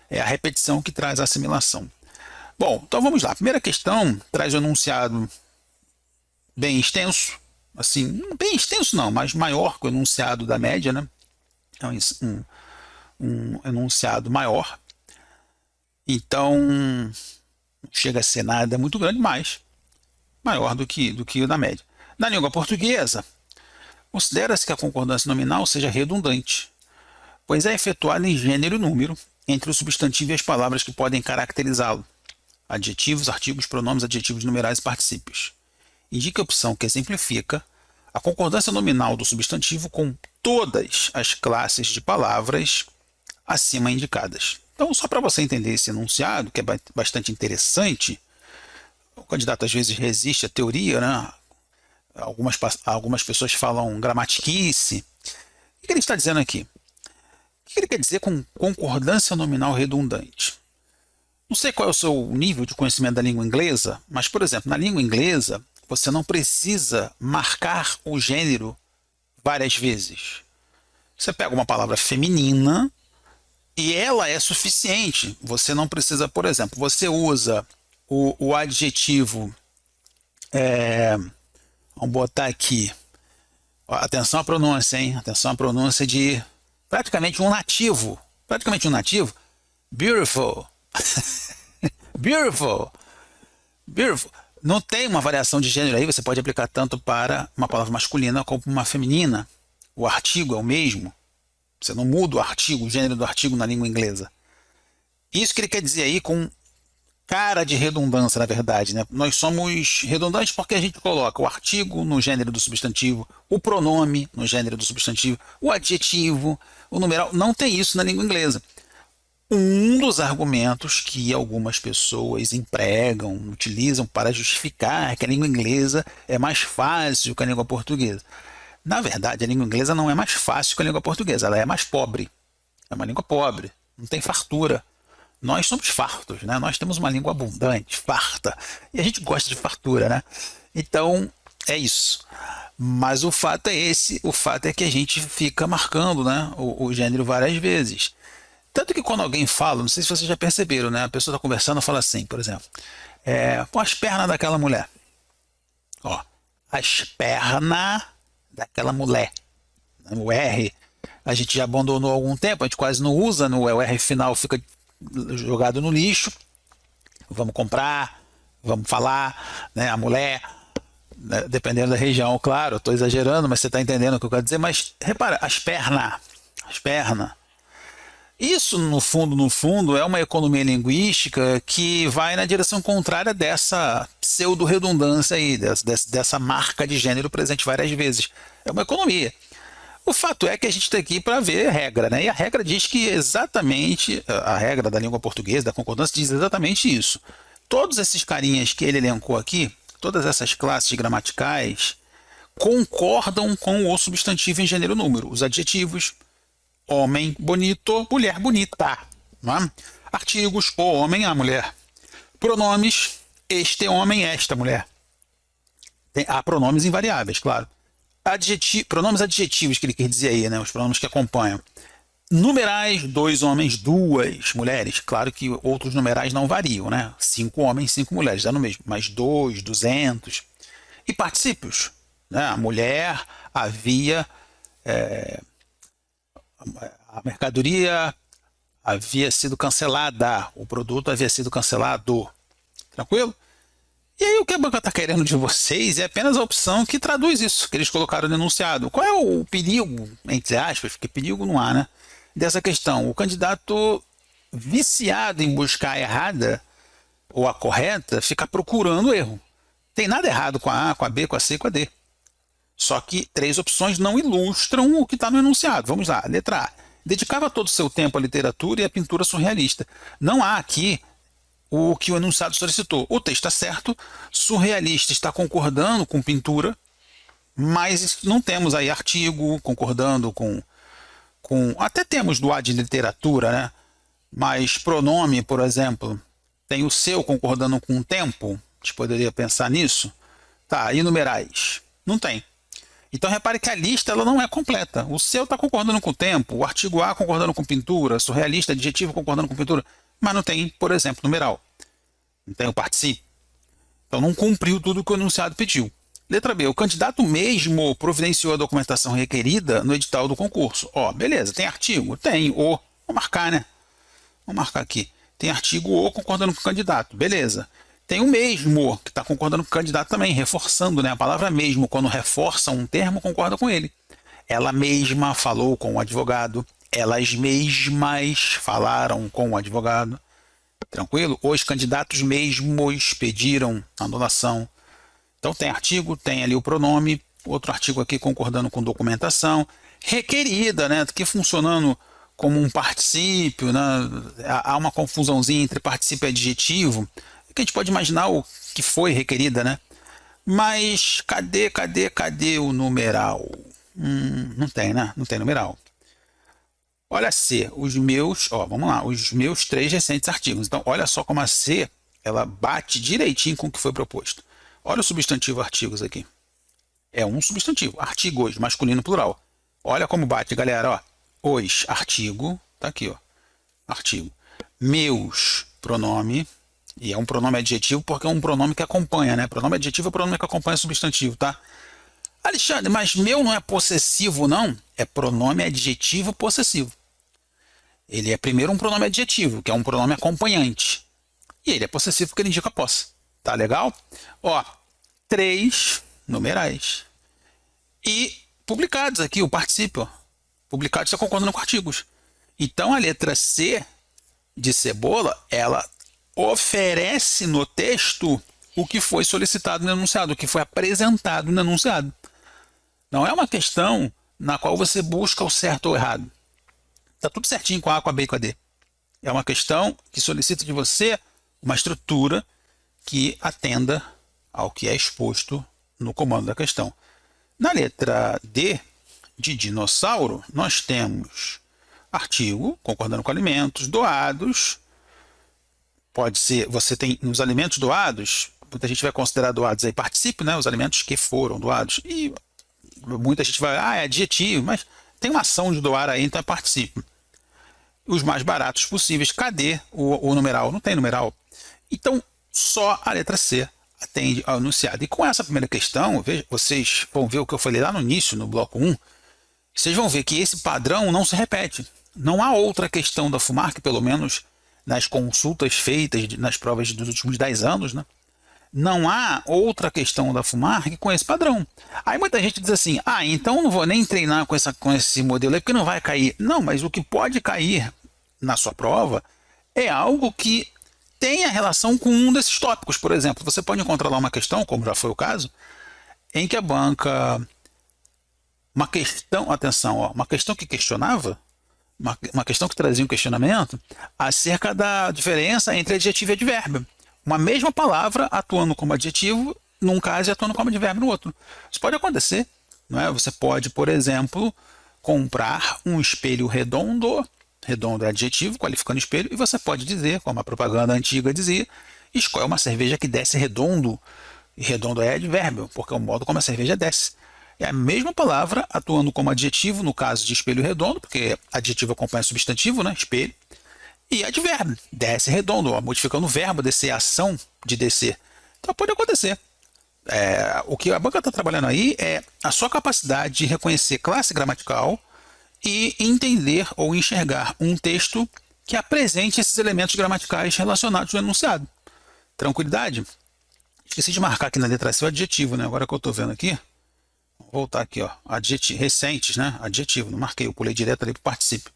É a repetição que traz a assimilação. Bom, então vamos lá. A primeira questão traz um enunciado bem extenso, assim, bem extenso não, mas maior que o enunciado da média, né? É um enunciado maior. Então, não chega a ser nada muito grande, mas maior do que o da média. Na língua portuguesa, considera-se que a concordância nominal seja redundante, pois é efetuada em gênero e número entre o substantivo e as palavras que podem caracterizá-lo. Adjetivos, artigos, pronomes, adjetivos numerais e particípios. Indique a opção que exemplifica a concordância nominal do substantivo com todas as classes de palavras acima indicadas. Então, só para você entender esse enunciado, que é bastante interessante, o candidato às vezes resiste à teoria, né? Algumas pessoas falam gramatiquice. O que ele está dizendo aqui? O que ele quer dizer com concordância nominal redundante? Não sei qual é o seu nível de conhecimento da língua inglesa, mas, por exemplo, na língua inglesa, você não precisa marcar o gênero várias vezes. Você pega uma palavra feminina e ela é suficiente. Você não precisa, por exemplo, você usa o adjetivo, vamos botar aqui, atenção à pronúncia, hein? Atenção à pronúncia de praticamente um nativo. Praticamente um nativo. Beautiful. Beautiful. Beautiful. Não tem uma variação de gênero aí, você pode aplicar tanto para uma palavra masculina como para uma feminina. O artigo é o mesmo. Você não muda o artigo, o gênero do artigo na língua inglesa. Isso que ele quer dizer aí com cara de redundância, na verdade, né? Nós somos redundantes porque a gente coloca o artigo no gênero do substantivo, o pronome no gênero do substantivo, o adjetivo, o numeral. Não tem isso na língua inglesa. Um dos argumentos que algumas pessoas empregam, utilizam para justificar que a língua inglesa é mais fácil que a língua portuguesa. Na verdade, a língua inglesa não é mais fácil que a língua portuguesa, ela é mais pobre. É uma língua pobre, não tem fartura. Nós somos fartos, né? Nós temos uma língua abundante, farta, e a gente gosta de fartura, né? Então, é isso. Mas o fato é esse, o fato é que a gente fica marcando, né, o gênero várias vezes. Tanto que quando alguém fala, não sei se vocês já perceberam, né? A pessoa está conversando e fala assim, por exemplo, pô, as pernas daquela mulher. Ó, as pernas daquela mulher. O R a gente já abandonou há algum tempo, a gente quase não usa, o R final fica jogado no lixo. Vamos comprar, vamos falar, né? A mulher, né? Dependendo da região, claro, eu estou exagerando, mas você está entendendo o que eu quero dizer. Mas repara, as pernas. Isso, no fundo, é uma economia linguística que vai na direção contrária dessa pseudo-redundância aí, dessa marca de gênero presente várias vezes. É uma economia. O fato é que a gente está aqui para ver regra, né? E a regra diz que exatamente, a regra da língua portuguesa, da concordância, diz exatamente isso. Todos esses carinhas que ele elencou aqui, todas essas classes gramaticais, concordam com o substantivo em gênero número. Os adjetivos, homem bonito, mulher bonita. Não é? Artigos, o homem, a mulher. Pronomes, este homem, esta mulher. Há pronomes invariáveis, claro. Pronomes adjetivos que ele quer dizer aí, né? Os pronomes que acompanham. Numerais, 2 homens, 2 mulheres. Claro que outros numerais não variam, né? 5 homens, 5 mulheres, dá no mesmo. Mas 2, 200. E particípios, né? A mulher, havia, a mercadoria havia sido cancelada, o produto havia sido cancelado. Tranquilo? E aí o que a banca está querendo de vocês é apenas a opção que traduz isso, que eles colocaram no enunciado. Qual é o perigo, entre aspas, porque perigo não há, né? Dessa questão. O candidato viciado em buscar a errada ou a correta fica procurando o erro. Tem nada errado com a A, com a B, com a C e com a D. Só que 3 opções não ilustram o que está no enunciado. Vamos lá. Letra A. Dedicava todo o seu tempo à literatura e à pintura surrealista. Não há aqui o que o enunciado solicitou. O texto está certo, surrealista está concordando com pintura, mas não temos aí artigo concordando com até temos do A de literatura, né? Mas pronome, por exemplo, tem o seu concordando com o tempo. A gente poderia pensar nisso. Tá, e numerais? Não tem. Então repare que a lista ela não é completa. O seu está concordando com o tempo, o artigo A concordando com pintura, surrealista, adjetivo concordando com pintura, mas não tem, por exemplo, numeral. Não tem o particípio. Então não cumpriu tudo o que o enunciado pediu. Letra B, o candidato mesmo providenciou a documentação requerida no edital do concurso. Ó, beleza, tem artigo? Tem, o. Vou marcar, né? Vou marcar aqui. Tem artigo o concordando com o candidato, beleza. Tem o mesmo, que está concordando com o candidato também, reforçando, né? A palavra mesmo, quando reforça um termo, concorda com ele. Ela mesma falou com o advogado. Elas mesmas falaram com o advogado. Tranquilo? Os candidatos mesmos pediram anulação. Então tem artigo, tem ali o pronome, outro artigo aqui concordando com documentação, requerida, né? Que funcionando como um particípio, né? Há uma confusãozinha entre particípio e adjetivo, que a gente pode imaginar o que foi requerida, né? Mas cadê o numeral? Não tem, né? Não tem numeral. Olha C, os meus, ó, vamos lá, os meus 3 recentes artigos. Então, olha só como a C, ela bate direitinho com o que foi proposto. Olha o substantivo artigos aqui. É um substantivo, artigos, masculino plural. Olha como bate, galera, ó. Os, artigo, tá aqui, ó. Artigo. Meus, pronome, e é um pronome adjetivo porque é um pronome que acompanha, né? Pronome adjetivo é o pronome que acompanha o substantivo, tá? Alexandre, mas meu não é possessivo, não? É pronome adjetivo possessivo. Ele é primeiro um pronome adjetivo, que é um pronome acompanhante. E ele é possessivo porque ele indica a posse. Tá legal? Ó, 3 numerais. E publicados aqui, o particípio. Publicados está concordando com artigos. Então a letra C de cebola, ela oferece no texto o que foi solicitado no enunciado, o que foi apresentado no enunciado. Não é uma questão na qual você busca o certo ou errado. Está tudo certinho com a A, com a B e com a D. É uma questão que solicita de você uma estrutura que atenda ao que é exposto no comando da questão. Na letra D, de dinossauro, nós temos artigo, concordando com alimentos, doados. Pode ser, você tem nos alimentos doados, muita gente vai considerar doados aí particípio, né? Os alimentos que foram doados. E muita gente vai, é adjetivo, mas tem uma ação de doar aí, então é particípio. Os mais baratos possíveis. Cadê o numeral? Não tem numeral. Então, só a letra C atende ao enunciado. E com essa primeira questão, vocês vão ver o que eu falei lá no início, no bloco 1, vocês vão ver que esse padrão não se repete. Não há outra questão da FUMARC, pelo menos nas consultas feitas nas provas dos últimos 10 anos, né? Não há outra questão da FUMARC com esse padrão. Aí muita gente diz assim, então não vou nem treinar com esse modelo aí, porque não vai cair. Não, mas o que pode cair na sua prova é algo que tenha relação com um desses tópicos. Por exemplo, você pode encontrar lá uma questão, como já foi o caso, em que a banca... Uma questão, atenção, ó, uma questão que questionava, uma questão que trazia um questionamento acerca da diferença entre adjetivo e advérbio. Uma mesma palavra atuando como adjetivo num caso e atuando como advérbio no outro. Isso pode acontecer, não é? Você pode, por exemplo, comprar um espelho redondo, redondo é adjetivo, qualificando espelho, e você pode dizer, como a propaganda antiga dizia, escolhe uma cerveja que desce redondo, e redondo é advérbio, porque é o modo como a cerveja desce. É a mesma palavra atuando como adjetivo no caso de espelho redondo, porque adjetivo acompanha substantivo, né? Espelho. E advérbio, desce redondo, ó, modificando o verbo descer, a ação de descer. Então pode acontecer. O que a banca está trabalhando aí é a sua capacidade de reconhecer classe gramatical e entender ou enxergar um texto que apresente esses elementos gramaticais relacionados ao enunciado. Tranquilidade? Esqueci de marcar aqui na letra C o adjetivo, né? Agora que eu estou vendo aqui, vou voltar aqui, ó, adjetivo, recentes, né? Adjetivo, não marquei, eu pulei direto ali para o particípio.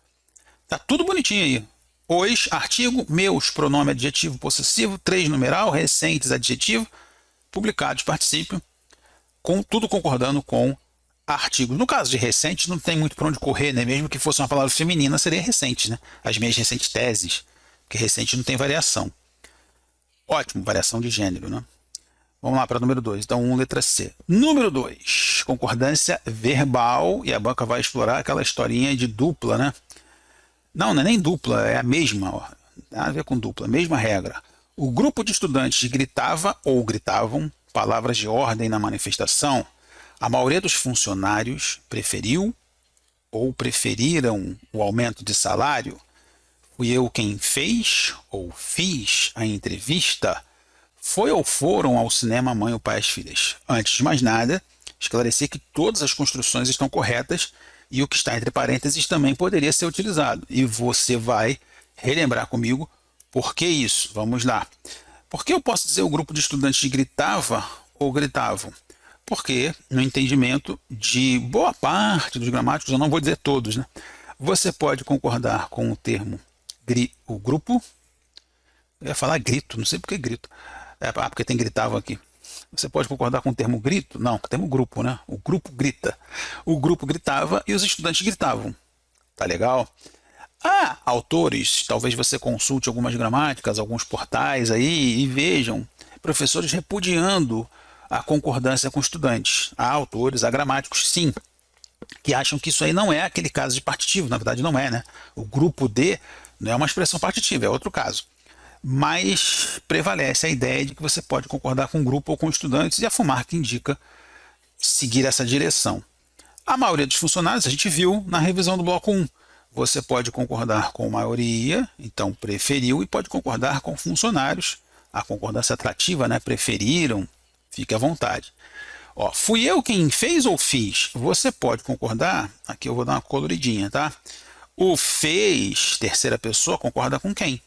Tá tudo bonitinho aí. Os, artigo, meus, pronome adjetivo possessivo, 3 numeral, recentes adjetivo, publicados particípio, com tudo concordando com artigos. No caso de recentes, não tem muito para onde correr, né? Mesmo que fosse uma palavra feminina, seria recente, né? As minhas recentes teses, porque recente não tem variação. Ótimo, variação de gênero, né? Vamos lá para o número 2. Então, letra C. Número 2, concordância verbal, e a banca vai explorar aquela historinha de dupla, né? Não é nem dupla, é a mesma, ó. Tem nada a ver com dupla, mesma regra. O grupo de estudantes gritava ou gritavam palavras de ordem na manifestação. A maioria dos funcionários preferiu ou preferiram o aumento de salário. Fui eu quem fez ou fiz a entrevista. Foi ou foram ao cinema a mãe, o pai e as filhas? Antes de mais nada, esclarecer que todas as construções estão corretas e o que está entre parênteses também poderia ser utilizado. E você vai relembrar comigo por que isso. Vamos lá. Por que eu posso dizer o grupo de estudantes gritava ou gritavam? Porque, no entendimento de boa parte dos gramáticos, eu não vou dizer todos, né? Você pode concordar com o termo o grupo. Eu ia falar grito, não sei por que grito. Porque tem gritavam aqui. Você pode concordar com o termo grito? Não, com o termo grupo, né? O grupo grita. O grupo gritava e os estudantes gritavam. Tá legal? Há autores, talvez você consulte algumas gramáticas, alguns portais aí e vejam professores repudiando a concordância com estudantes. Há autores, há gramáticos, sim, que acham que isso aí não é aquele caso de partitivo. Na verdade, não é, né? O grupo de não é uma expressão partitiva, é outro caso. Mas prevalece a ideia de que você pode concordar com um grupo ou com estudantes e a FUMARC indica seguir essa direção. A maioria dos funcionários a gente viu na revisão do bloco 1. Você pode concordar com maioria, então preferiu, e pode concordar com funcionários. A concordância atrativa, né? Preferiram, fique à vontade. Ó, fui eu quem fez ou fiz? Você pode concordar, aqui eu vou dar uma coloridinha, tá? O fez, terceira pessoa, concorda com quem?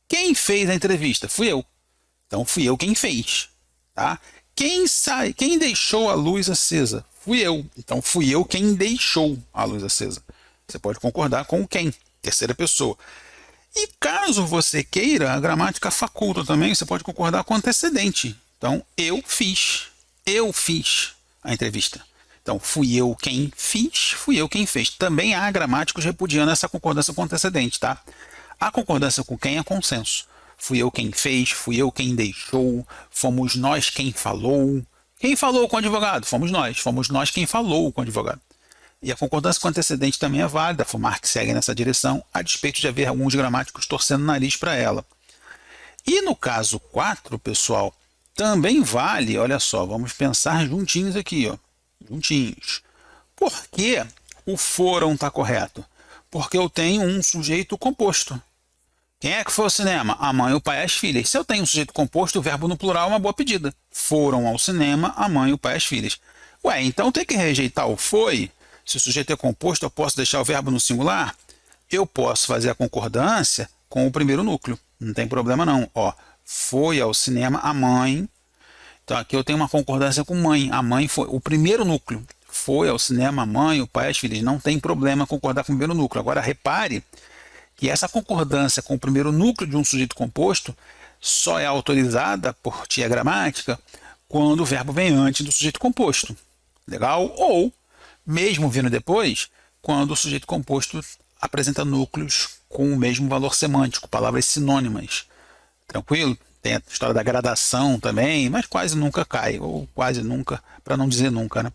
Quem fez a entrevista? Fui eu. Então fui eu quem fez, tá? Quem deixou a luz acesa? Fui eu. Então fui eu quem deixou a luz acesa. Você pode concordar com quem? Terceira pessoa. E caso você queira, a gramática faculta também, você pode concordar com o antecedente. Então eu fiz a entrevista. Então fui eu quem fiz, fui eu quem fez. Também há gramáticos repudiando essa concordância com o antecedente, tá? A concordância com quem é consenso. Fui eu quem fez, fui eu quem deixou, fomos nós quem falou. Quem falou com o advogado? Fomos nós quem falou com o advogado. E a concordância com o antecedente também é válida, a FUMARC segue nessa direção, a despeito de haver alguns gramáticos torcendo o nariz para ela. E no caso 4, pessoal, também vale, olha só, vamos pensar juntinhos aqui, ó, juntinhos. Por que o foram está correto? Porque eu tenho um sujeito composto. Quem é que foi ao cinema? A mãe, o pai e as filhas. Se eu tenho um sujeito composto, o verbo no plural é uma boa pedida. Foram ao cinema a mãe, o pai e as filhas. Ué, então tem que rejeitar o foi? Se o sujeito é composto, eu posso deixar o verbo no singular? Eu posso fazer a concordância com o primeiro núcleo. Não tem problema não. Ó, foi ao cinema a mãe. Então aqui eu tenho uma concordância com mãe. A mãe foi o primeiro núcleo. Foi ao cinema a mãe, o pai e as filhas. Não tem problema concordar com o primeiro núcleo. Agora repare que essa concordância com o primeiro núcleo de um sujeito composto só é autorizada por tia gramática quando o verbo vem antes do sujeito composto. Legal? Ou, mesmo vindo depois, quando o sujeito composto apresenta núcleos com o mesmo valor semântico, palavras sinônimas. Tranquilo? Tem a história da gradação também, mas quase nunca cai, ou quase nunca, para não dizer nunca, né?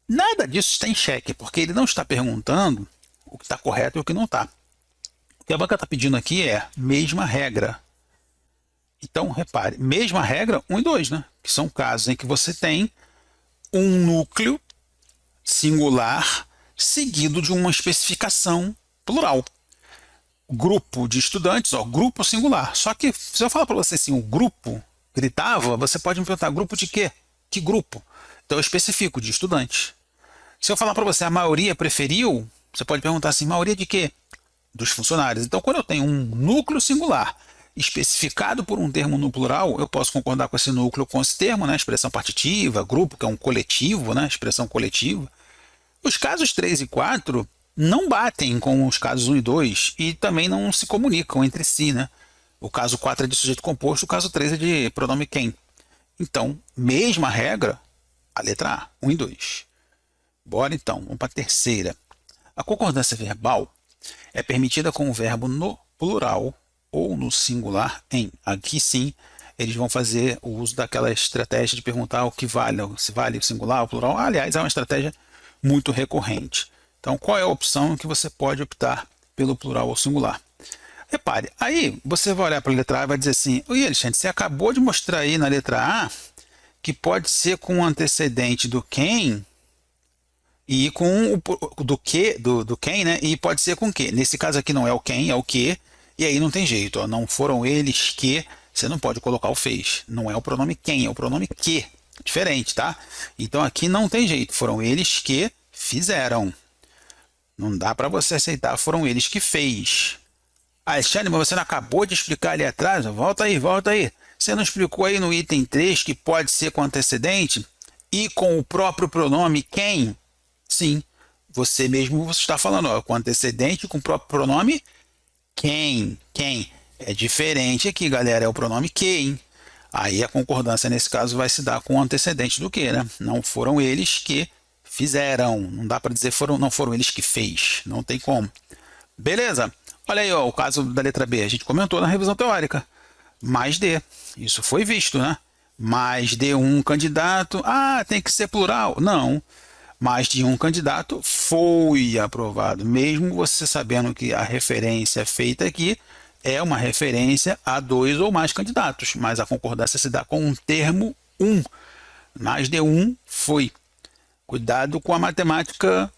Nada disso está em xeque, porque ele não está perguntando o que está correto e o que não está. O que a banca está pedindo aqui é mesma regra. Então, repare, mesma regra 1 e 2, né? Que são casos em que você tem um núcleo singular seguido de uma especificação plural. Grupo de estudantes, ó, grupo singular. Só que se eu falar para você assim, o grupo gritava, você pode me perguntar, grupo de quê? Que grupo? Então eu especifico, de estudantes. Se eu falar para você a maioria preferiu, você pode perguntar assim, maioria de quê? Dos funcionários. Então quando eu tenho um núcleo singular especificado por um termo no plural, eu posso concordar com esse núcleo, com esse termo, né? Expressão partitiva, grupo, que é um coletivo, né? Expressão coletiva. Os casos 3 e 4 não batem com os casos 1 e 2 e também não se comunicam entre si, né? O caso 4 é de sujeito composto, o caso 3 é de pronome quem. Então, mesma regra, a letra A, 1 e 2. Bora então, vamos para a terceira. A concordância verbal é permitida com o verbo no plural ou no singular em. Aqui sim, eles vão fazer o uso daquela estratégia de perguntar o que vale, se vale o singular ou o plural. Aliás, é uma estratégia muito recorrente. Então, qual é a opção que você pode optar pelo plural ou singular? Repare, aí você vai olhar para a letra A e vai dizer assim, oi Alexandre, você acabou de mostrar aí na letra A que pode ser com o antecedente do quem e com o do que, do quem, né? E pode ser com o que. Nesse caso aqui não é o quem, é o que, e aí não tem jeito, ó, não foram eles que você não pode colocar o fez. Não é o pronome quem, é o pronome que. Diferente, tá? Então aqui não tem jeito. Foram eles que fizeram. Não dá para você aceitar. Foram eles que fez. Alexandre, mas você não acabou de explicar ali atrás? Volta aí, volta aí. Você não explicou aí no item 3 que pode ser com antecedente e com o próprio pronome quem? Sim, você mesmo você está falando, ó, com antecedente e com o próprio pronome quem. Quem? É diferente aqui, galera, é o pronome que, hein? Aí a concordância nesse caso vai se dar com o antecedente do que, né? Não foram eles que fizeram. Não dá para dizer não foram eles que fez. Não tem como. Beleza? Olha aí, ó, o caso da letra B. A gente comentou na revisão teórica. Mais D. Isso foi visto, né? Mais de um candidato. Ah, tem que ser plural. Não. Mais de um candidato foi aprovado. Mesmo você sabendo que a referência feita aqui é uma referência a 2 ou mais candidatos. Mas a concordância se dá com um termo um. Mais de um foi. Cuidado com a matemática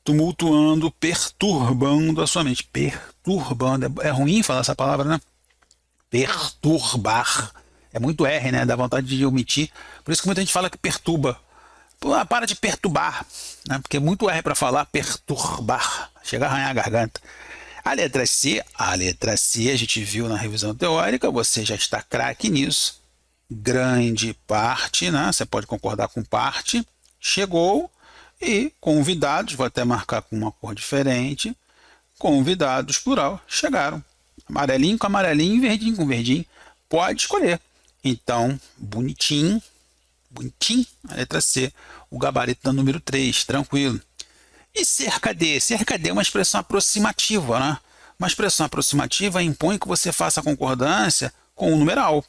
tumultuando, perturbando a sua mente. Perturbando. É ruim falar essa palavra, né? Perturbar. É muito R, né? Dá vontade de omitir. Por isso que muita gente fala que perturba. Pô, para de perturbar, né? Porque é muito R para falar perturbar. Chega a arranhar a garganta. A letra C a gente viu na revisão teórica, você já está craque nisso. Grande parte, né? Você pode concordar com parte. Chegou e convidados, vou até marcar com uma cor diferente. Convidados, plural, chegaram. Amarelinho com amarelinho, verdinho com verdinho. Pode escolher. Então, bonitinho, bonitinho, a letra C. O gabarito da número 3, tranquilo. E cerca de? Cerca de é uma expressão aproximativa, né? Uma expressão aproximativa impõe que você faça a concordância com o numeral.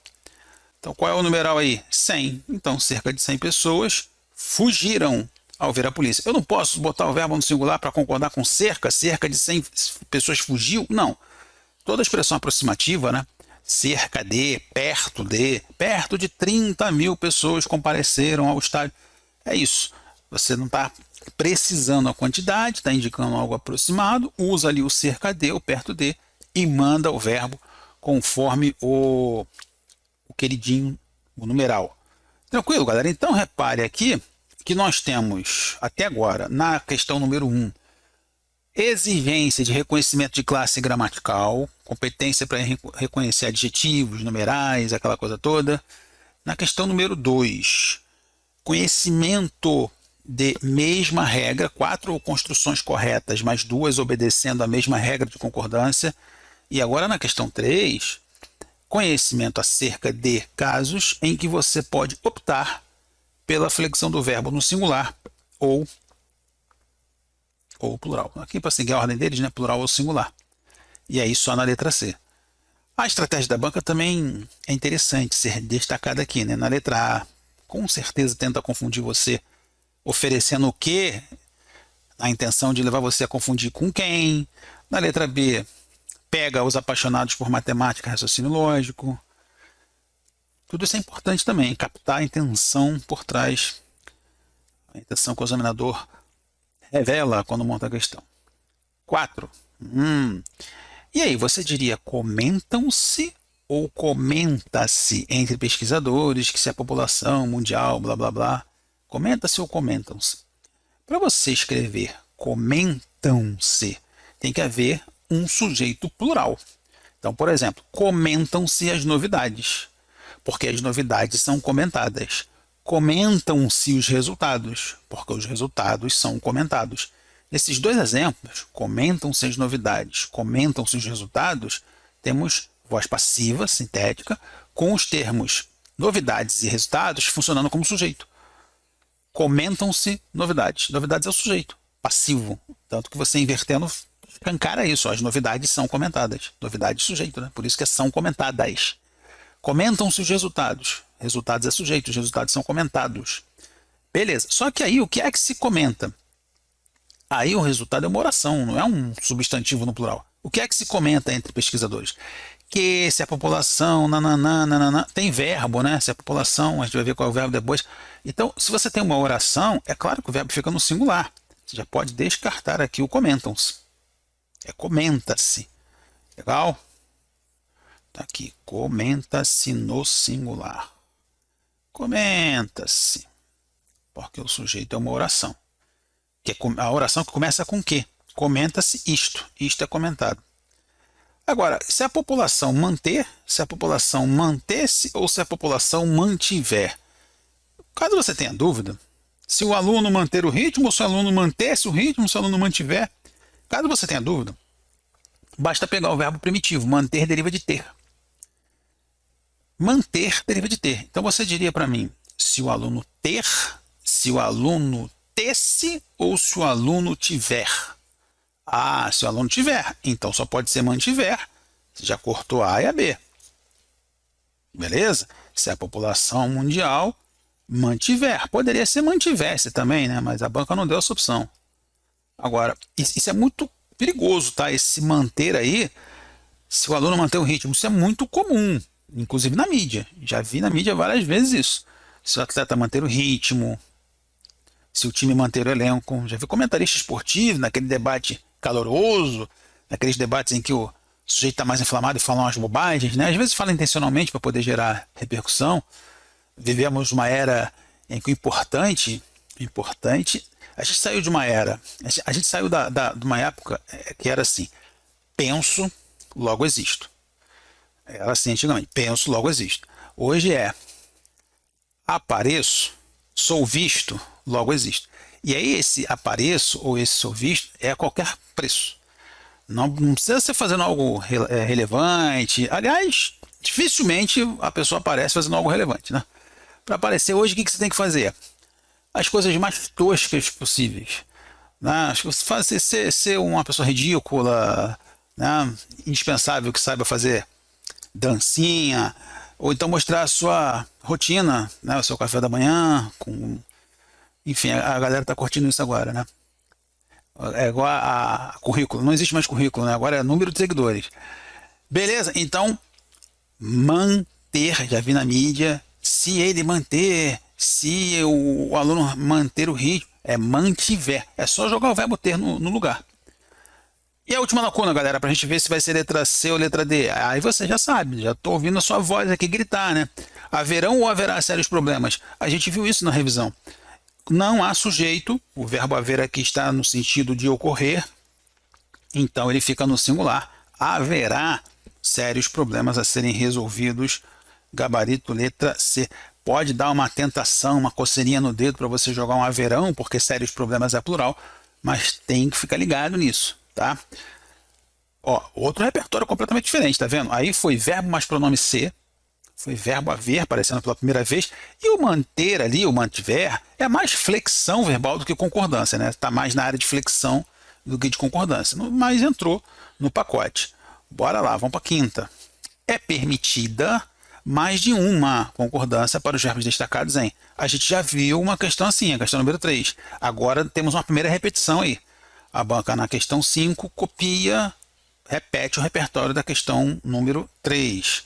Então, qual é o numeral aí? 100. Então, cerca de 100 pessoas fugiram ao ver a polícia. Eu não posso botar o verbo no singular para concordar com cerca de 100 pessoas fugiu? Não. Toda expressão aproximativa, né? Cerca de, perto de 30 mil pessoas compareceram ao estádio. É isso. Você não está precisando a quantidade, está indicando algo aproximado, usa ali o cerca de, o perto de, e manda o verbo conforme o queridinho, o numeral. Tranquilo, galera? Então, repare aqui que nós temos, até agora, na questão número 1, exigência de reconhecimento de classe gramatical, competência para reconhecer adjetivos, numerais, aquela coisa toda. Na questão número 2, conhecimento de mesma regra, 4 construções corretas, mais 2 obedecendo a mesma regra de concordância. E agora na questão 3, conhecimento acerca de casos em que você pode optar pela flexão do verbo no singular ou plural. Aqui para seguir a ordem deles, né? Plural ou singular. E aí só na letra C. A estratégia da banca também é interessante ser destacada aqui, né? Na letra A, com certeza tenta confundir você, oferecendo o que, na intenção de levar você a confundir com quem. Na letra B, pega os apaixonados por matemática, raciocínio lógico. Tudo isso é importante também, captar a intenção por trás, a intenção que o examinador revela quando monta a questão. 4. E aí, você diria comentam-se ou comenta-se entre pesquisadores que se a população mundial, blá blá blá, comenta-se ou comentam-se? Para você escrever comentam-se, tem que haver um sujeito plural. Então, por exemplo, comentam-se as novidades, porque as novidades são comentadas. Comentam-se os resultados, porque os resultados são comentados. Nesses dois exemplos, comentam-se as novidades, comentam-se os resultados, temos voz passiva, sintética, com os termos novidades e resultados funcionando como sujeito. Comentam-se novidades. Novidades é o sujeito, passivo. Tanto que você invertendo, escancara isso. As novidades são comentadas. Novidade sujeito, né? Por isso que são comentadas. Comentam-se os resultados. Resultados é sujeito, os resultados são comentados. Beleza. Só que aí o que é que se comenta? Aí o resultado é uma oração, não é um substantivo no plural. O que é que se comenta entre pesquisadores? Que se a população, nananã, tem verbo, né? Se a população, a gente vai ver qual é o verbo depois. Então, se você tem uma oração, é claro que o verbo fica no singular. Você já pode descartar aqui o comentam-se. É comenta-se. Legal? Tá aqui, comenta-se no singular. Comenta-se, porque o sujeito é uma oração. Que é a oração que começa com o quê? Comenta-se isto. Isto é comentado. Agora, se a população manter, se a população manter-se ou se a população mantiver. Caso você tenha dúvida, se o aluno manter o ritmo ou se o aluno manter-se o ritmo, se o aluno mantiver. Caso você tenha dúvida, basta pegar o verbo primitivo, manter deriva de ter. Manter deriva de ter. Então você diria para mim, se o aluno ter, se o aluno ter-se ou se o aluno tiver. Ah, se o aluno tiver, então só pode ser mantiver. Você já cortou a A e a B. Beleza? Se a população mundial mantiver. Poderia ser mantivesse também, né? Mas a banca não deu essa opção. Agora, isso é muito perigoso, tá? Esse manter aí, se o aluno manter o ritmo, isso é muito comum, inclusive na mídia. Já vi na mídia várias vezes isso. Se o atleta manter o ritmo, se o time manter o elenco. Já vi comentarista esportivo naquele debate caloroso, naqueles debates em que o sujeito está mais inflamado e fala umas bobagens, né? Às vezes fala intencionalmente para poder gerar repercussão. Vivemos uma era em que o importante, a gente saiu de uma era, a gente saiu de uma época que era assim, penso, logo existo. Era assim antigamente, penso, logo existo. Hoje é, apareço, sou visto, logo existo. E aí esse apareço ou esse sou visto é a qualquer preço. Não precisa ser fazendo algo relevante. Aliás, dificilmente a pessoa aparece fazendo algo relevante, né? Para aparecer hoje, o que você tem que fazer? As coisas mais toscas possíveis. Né? Acho que você ser uma pessoa ridícula, né? Indispensável que saiba fazer dancinha, ou então mostrar a sua rotina, né? O seu café da manhã, enfim, a galera está curtindo isso agora, né? É igual a currículo, não existe mais currículo, né? Agora é número de seguidores. Beleza? Então, manter, já vi na mídia, se ele manter, se o aluno manter o ritmo, é mantiver. É só jogar o verbo ter no lugar. E a última lacuna, galera, pra gente ver se vai ser letra C ou letra D. Aí você já sabe, já tô ouvindo a sua voz aqui gritar, né? Haverão ou haverá sérios problemas? A gente viu isso na revisão. Não há sujeito, o verbo haver aqui está no sentido de ocorrer, então ele fica no singular. Haverá sérios problemas a serem resolvidos. Gabarito letra C. Pode dar uma tentação, uma coceirinha no dedo para você jogar um haverão, porque sérios problemas é plural, mas tem que ficar ligado nisso, tá? Ó, outro repertório completamente diferente, tá vendo? Aí foi verbo mais pronome ser, foi verbo haver aparecendo pela primeira vez, e o manter ali, o mantiver, é mais flexão verbal do que concordância, né? Está mais na área de flexão do que de concordância, mas entrou no pacote. Bora lá, vamos para a quinta. É permitida mais de uma concordância para os verbos destacados em. A gente já viu uma questão assim, a questão número 3. Agora temos uma primeira repetição aí. A banca na questão 5 copia, repete o repertório da questão número 3.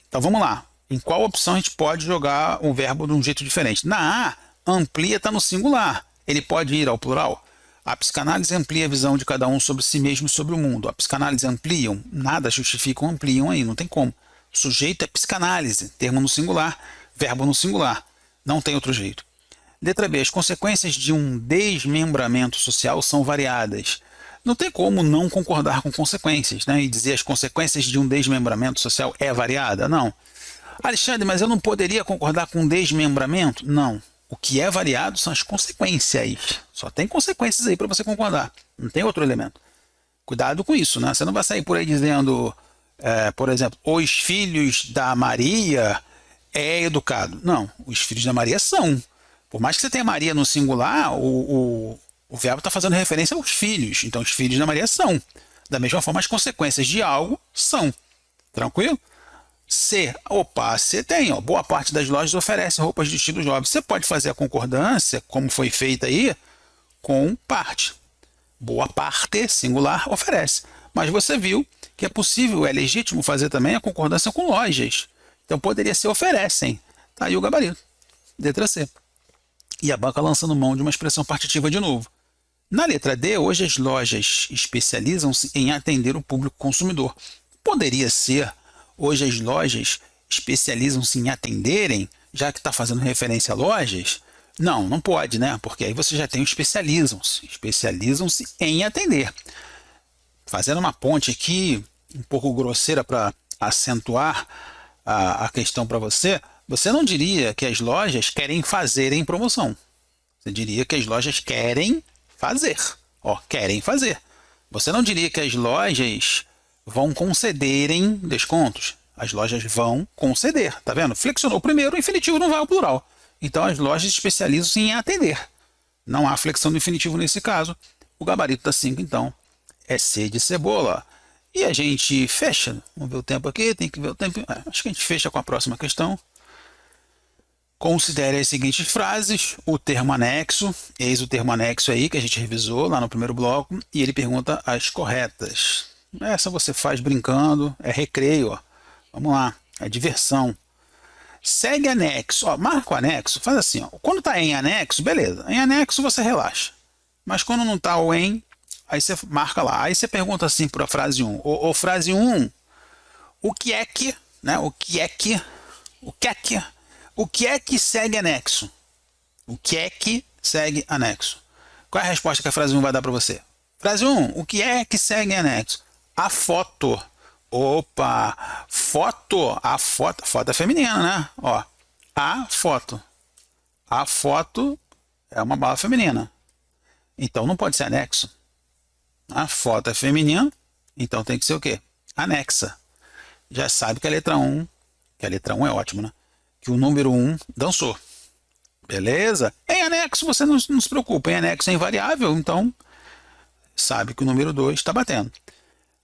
Então vamos lá. Em qual opção a gente pode jogar um verbo de um jeito diferente? Na A, amplia está no singular. Ele pode ir ao plural? A psicanálise amplia a visão de cada um sobre si mesmo e sobre o mundo. A psicanálise ampliam? Nada justifica ampliam aí, não tem como. O sujeito é psicanálise, termo no singular, verbo no singular. Não tem outro jeito. Letra B. As consequências de um desmembramento social são variadas. Não tem como não concordar com consequências, né? E dizer as consequências de um desmembramento social é variada? Não. Alexandre, mas eu não poderia concordar com um desmembramento? Não. O que é variado são as consequências. Só tem consequências aí para você concordar. Não tem outro elemento. Cuidado com isso, né? Você não vai sair por aí dizendo, por exemplo, os filhos da Maria é educado. Não, os filhos da Maria são. Por mais que você tenha Maria no singular, o verbo está fazendo referência aos filhos. Então, os filhos da Maria são. Da mesma forma, as consequências de algo são. Tranquilo? C. Opa, C tem. Ó, boa parte das lojas oferece roupas de estilo jovem. Você pode fazer a concordância, como foi feita aí, com parte. Boa parte, singular, oferece. Mas você viu que é possível, é legítimo fazer também a concordância com lojas. Então, poderia ser oferecem. Tá aí o gabarito. Letra C. E a banca lançando mão de uma expressão partitiva de novo. Na letra D, hoje as lojas especializam-se em atender o público consumidor. Poderia ser hoje as lojas especializam-se em atenderem, já que está fazendo referência a lojas? Não, não pode, né? Porque aí você já tem o especializam-se em atender. Fazendo uma ponte aqui, um pouco grosseira para acentuar a questão para você, você não diria que as lojas querem fazer em promoção. Você diria que as lojas querem fazer. Ó, querem fazer. Você não diria que as lojas vão concederem descontos. As lojas vão conceder. Tá vendo? Flexionou o primeiro, o infinitivo não vai ao plural. Então as lojas especializam-se em atender. Não há flexão do infinitivo nesse caso. O gabarito da 5, então, é C de cebola. E a gente fecha. Vamos ver o tempo aqui, tem que ver o tempo. Acho que a gente fecha com a próxima questão. Considere as seguintes frases, o termo anexo, eis o termo anexo aí que a gente revisou lá no primeiro bloco, e ele pergunta as corretas. Essa você faz brincando, é recreio, ó. Vamos lá, é diversão. Segue anexo, ó, marca o anexo, faz assim, ó. Quando está em anexo, beleza, em anexo você relaxa. Mas quando não está o em, aí você marca lá. Aí você pergunta assim para a frase 1, ou frase 1, o que é que, né, o que é que segue anexo? O que é que segue anexo? Qual é a resposta que a frase 1 vai dar para você? Frase 1, o que é que segue anexo? A foto. Opa, foto, foto é feminina, né? Ó, a foto. A foto é uma bala feminina. Então não pode ser anexo. A foto é feminina, então tem que ser o quê? Anexa. Já sabe que a letra 1, que a letra 1 é ótimo, né? Que o número 1 dançou. Beleza? Em anexo você não se preocupa, em anexo é invariável, então sabe que o número 2 está batendo.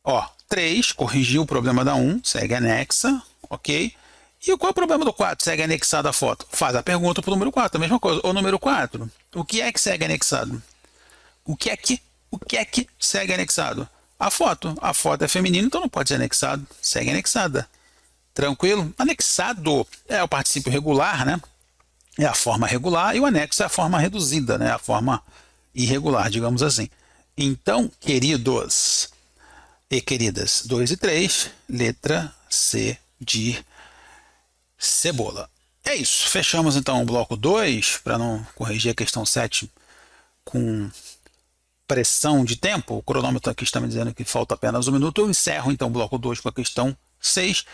Ó, 3, corrigiu o problema da 1, segue anexa, ok? E qual é o problema do 4? Segue anexado a foto. Faz a pergunta para o número 4, a mesma coisa. O número 4, o que é que segue anexado? O que é que segue anexado? A foto. A foto é feminina, então não pode ser anexado. Segue anexada. Tranquilo? Anexado é o particípio regular, né? É a forma regular, e o anexo é a forma reduzida, né? A forma irregular, digamos assim. Então, queridos e queridas, 2 e 3, letra C de cebola. É isso. Fechamos então o bloco 2, para não corrigir a questão 7 com pressão de tempo. O cronômetro aqui está me dizendo que falta apenas 1 minuto. Eu encerro então o bloco 2 com a questão 6.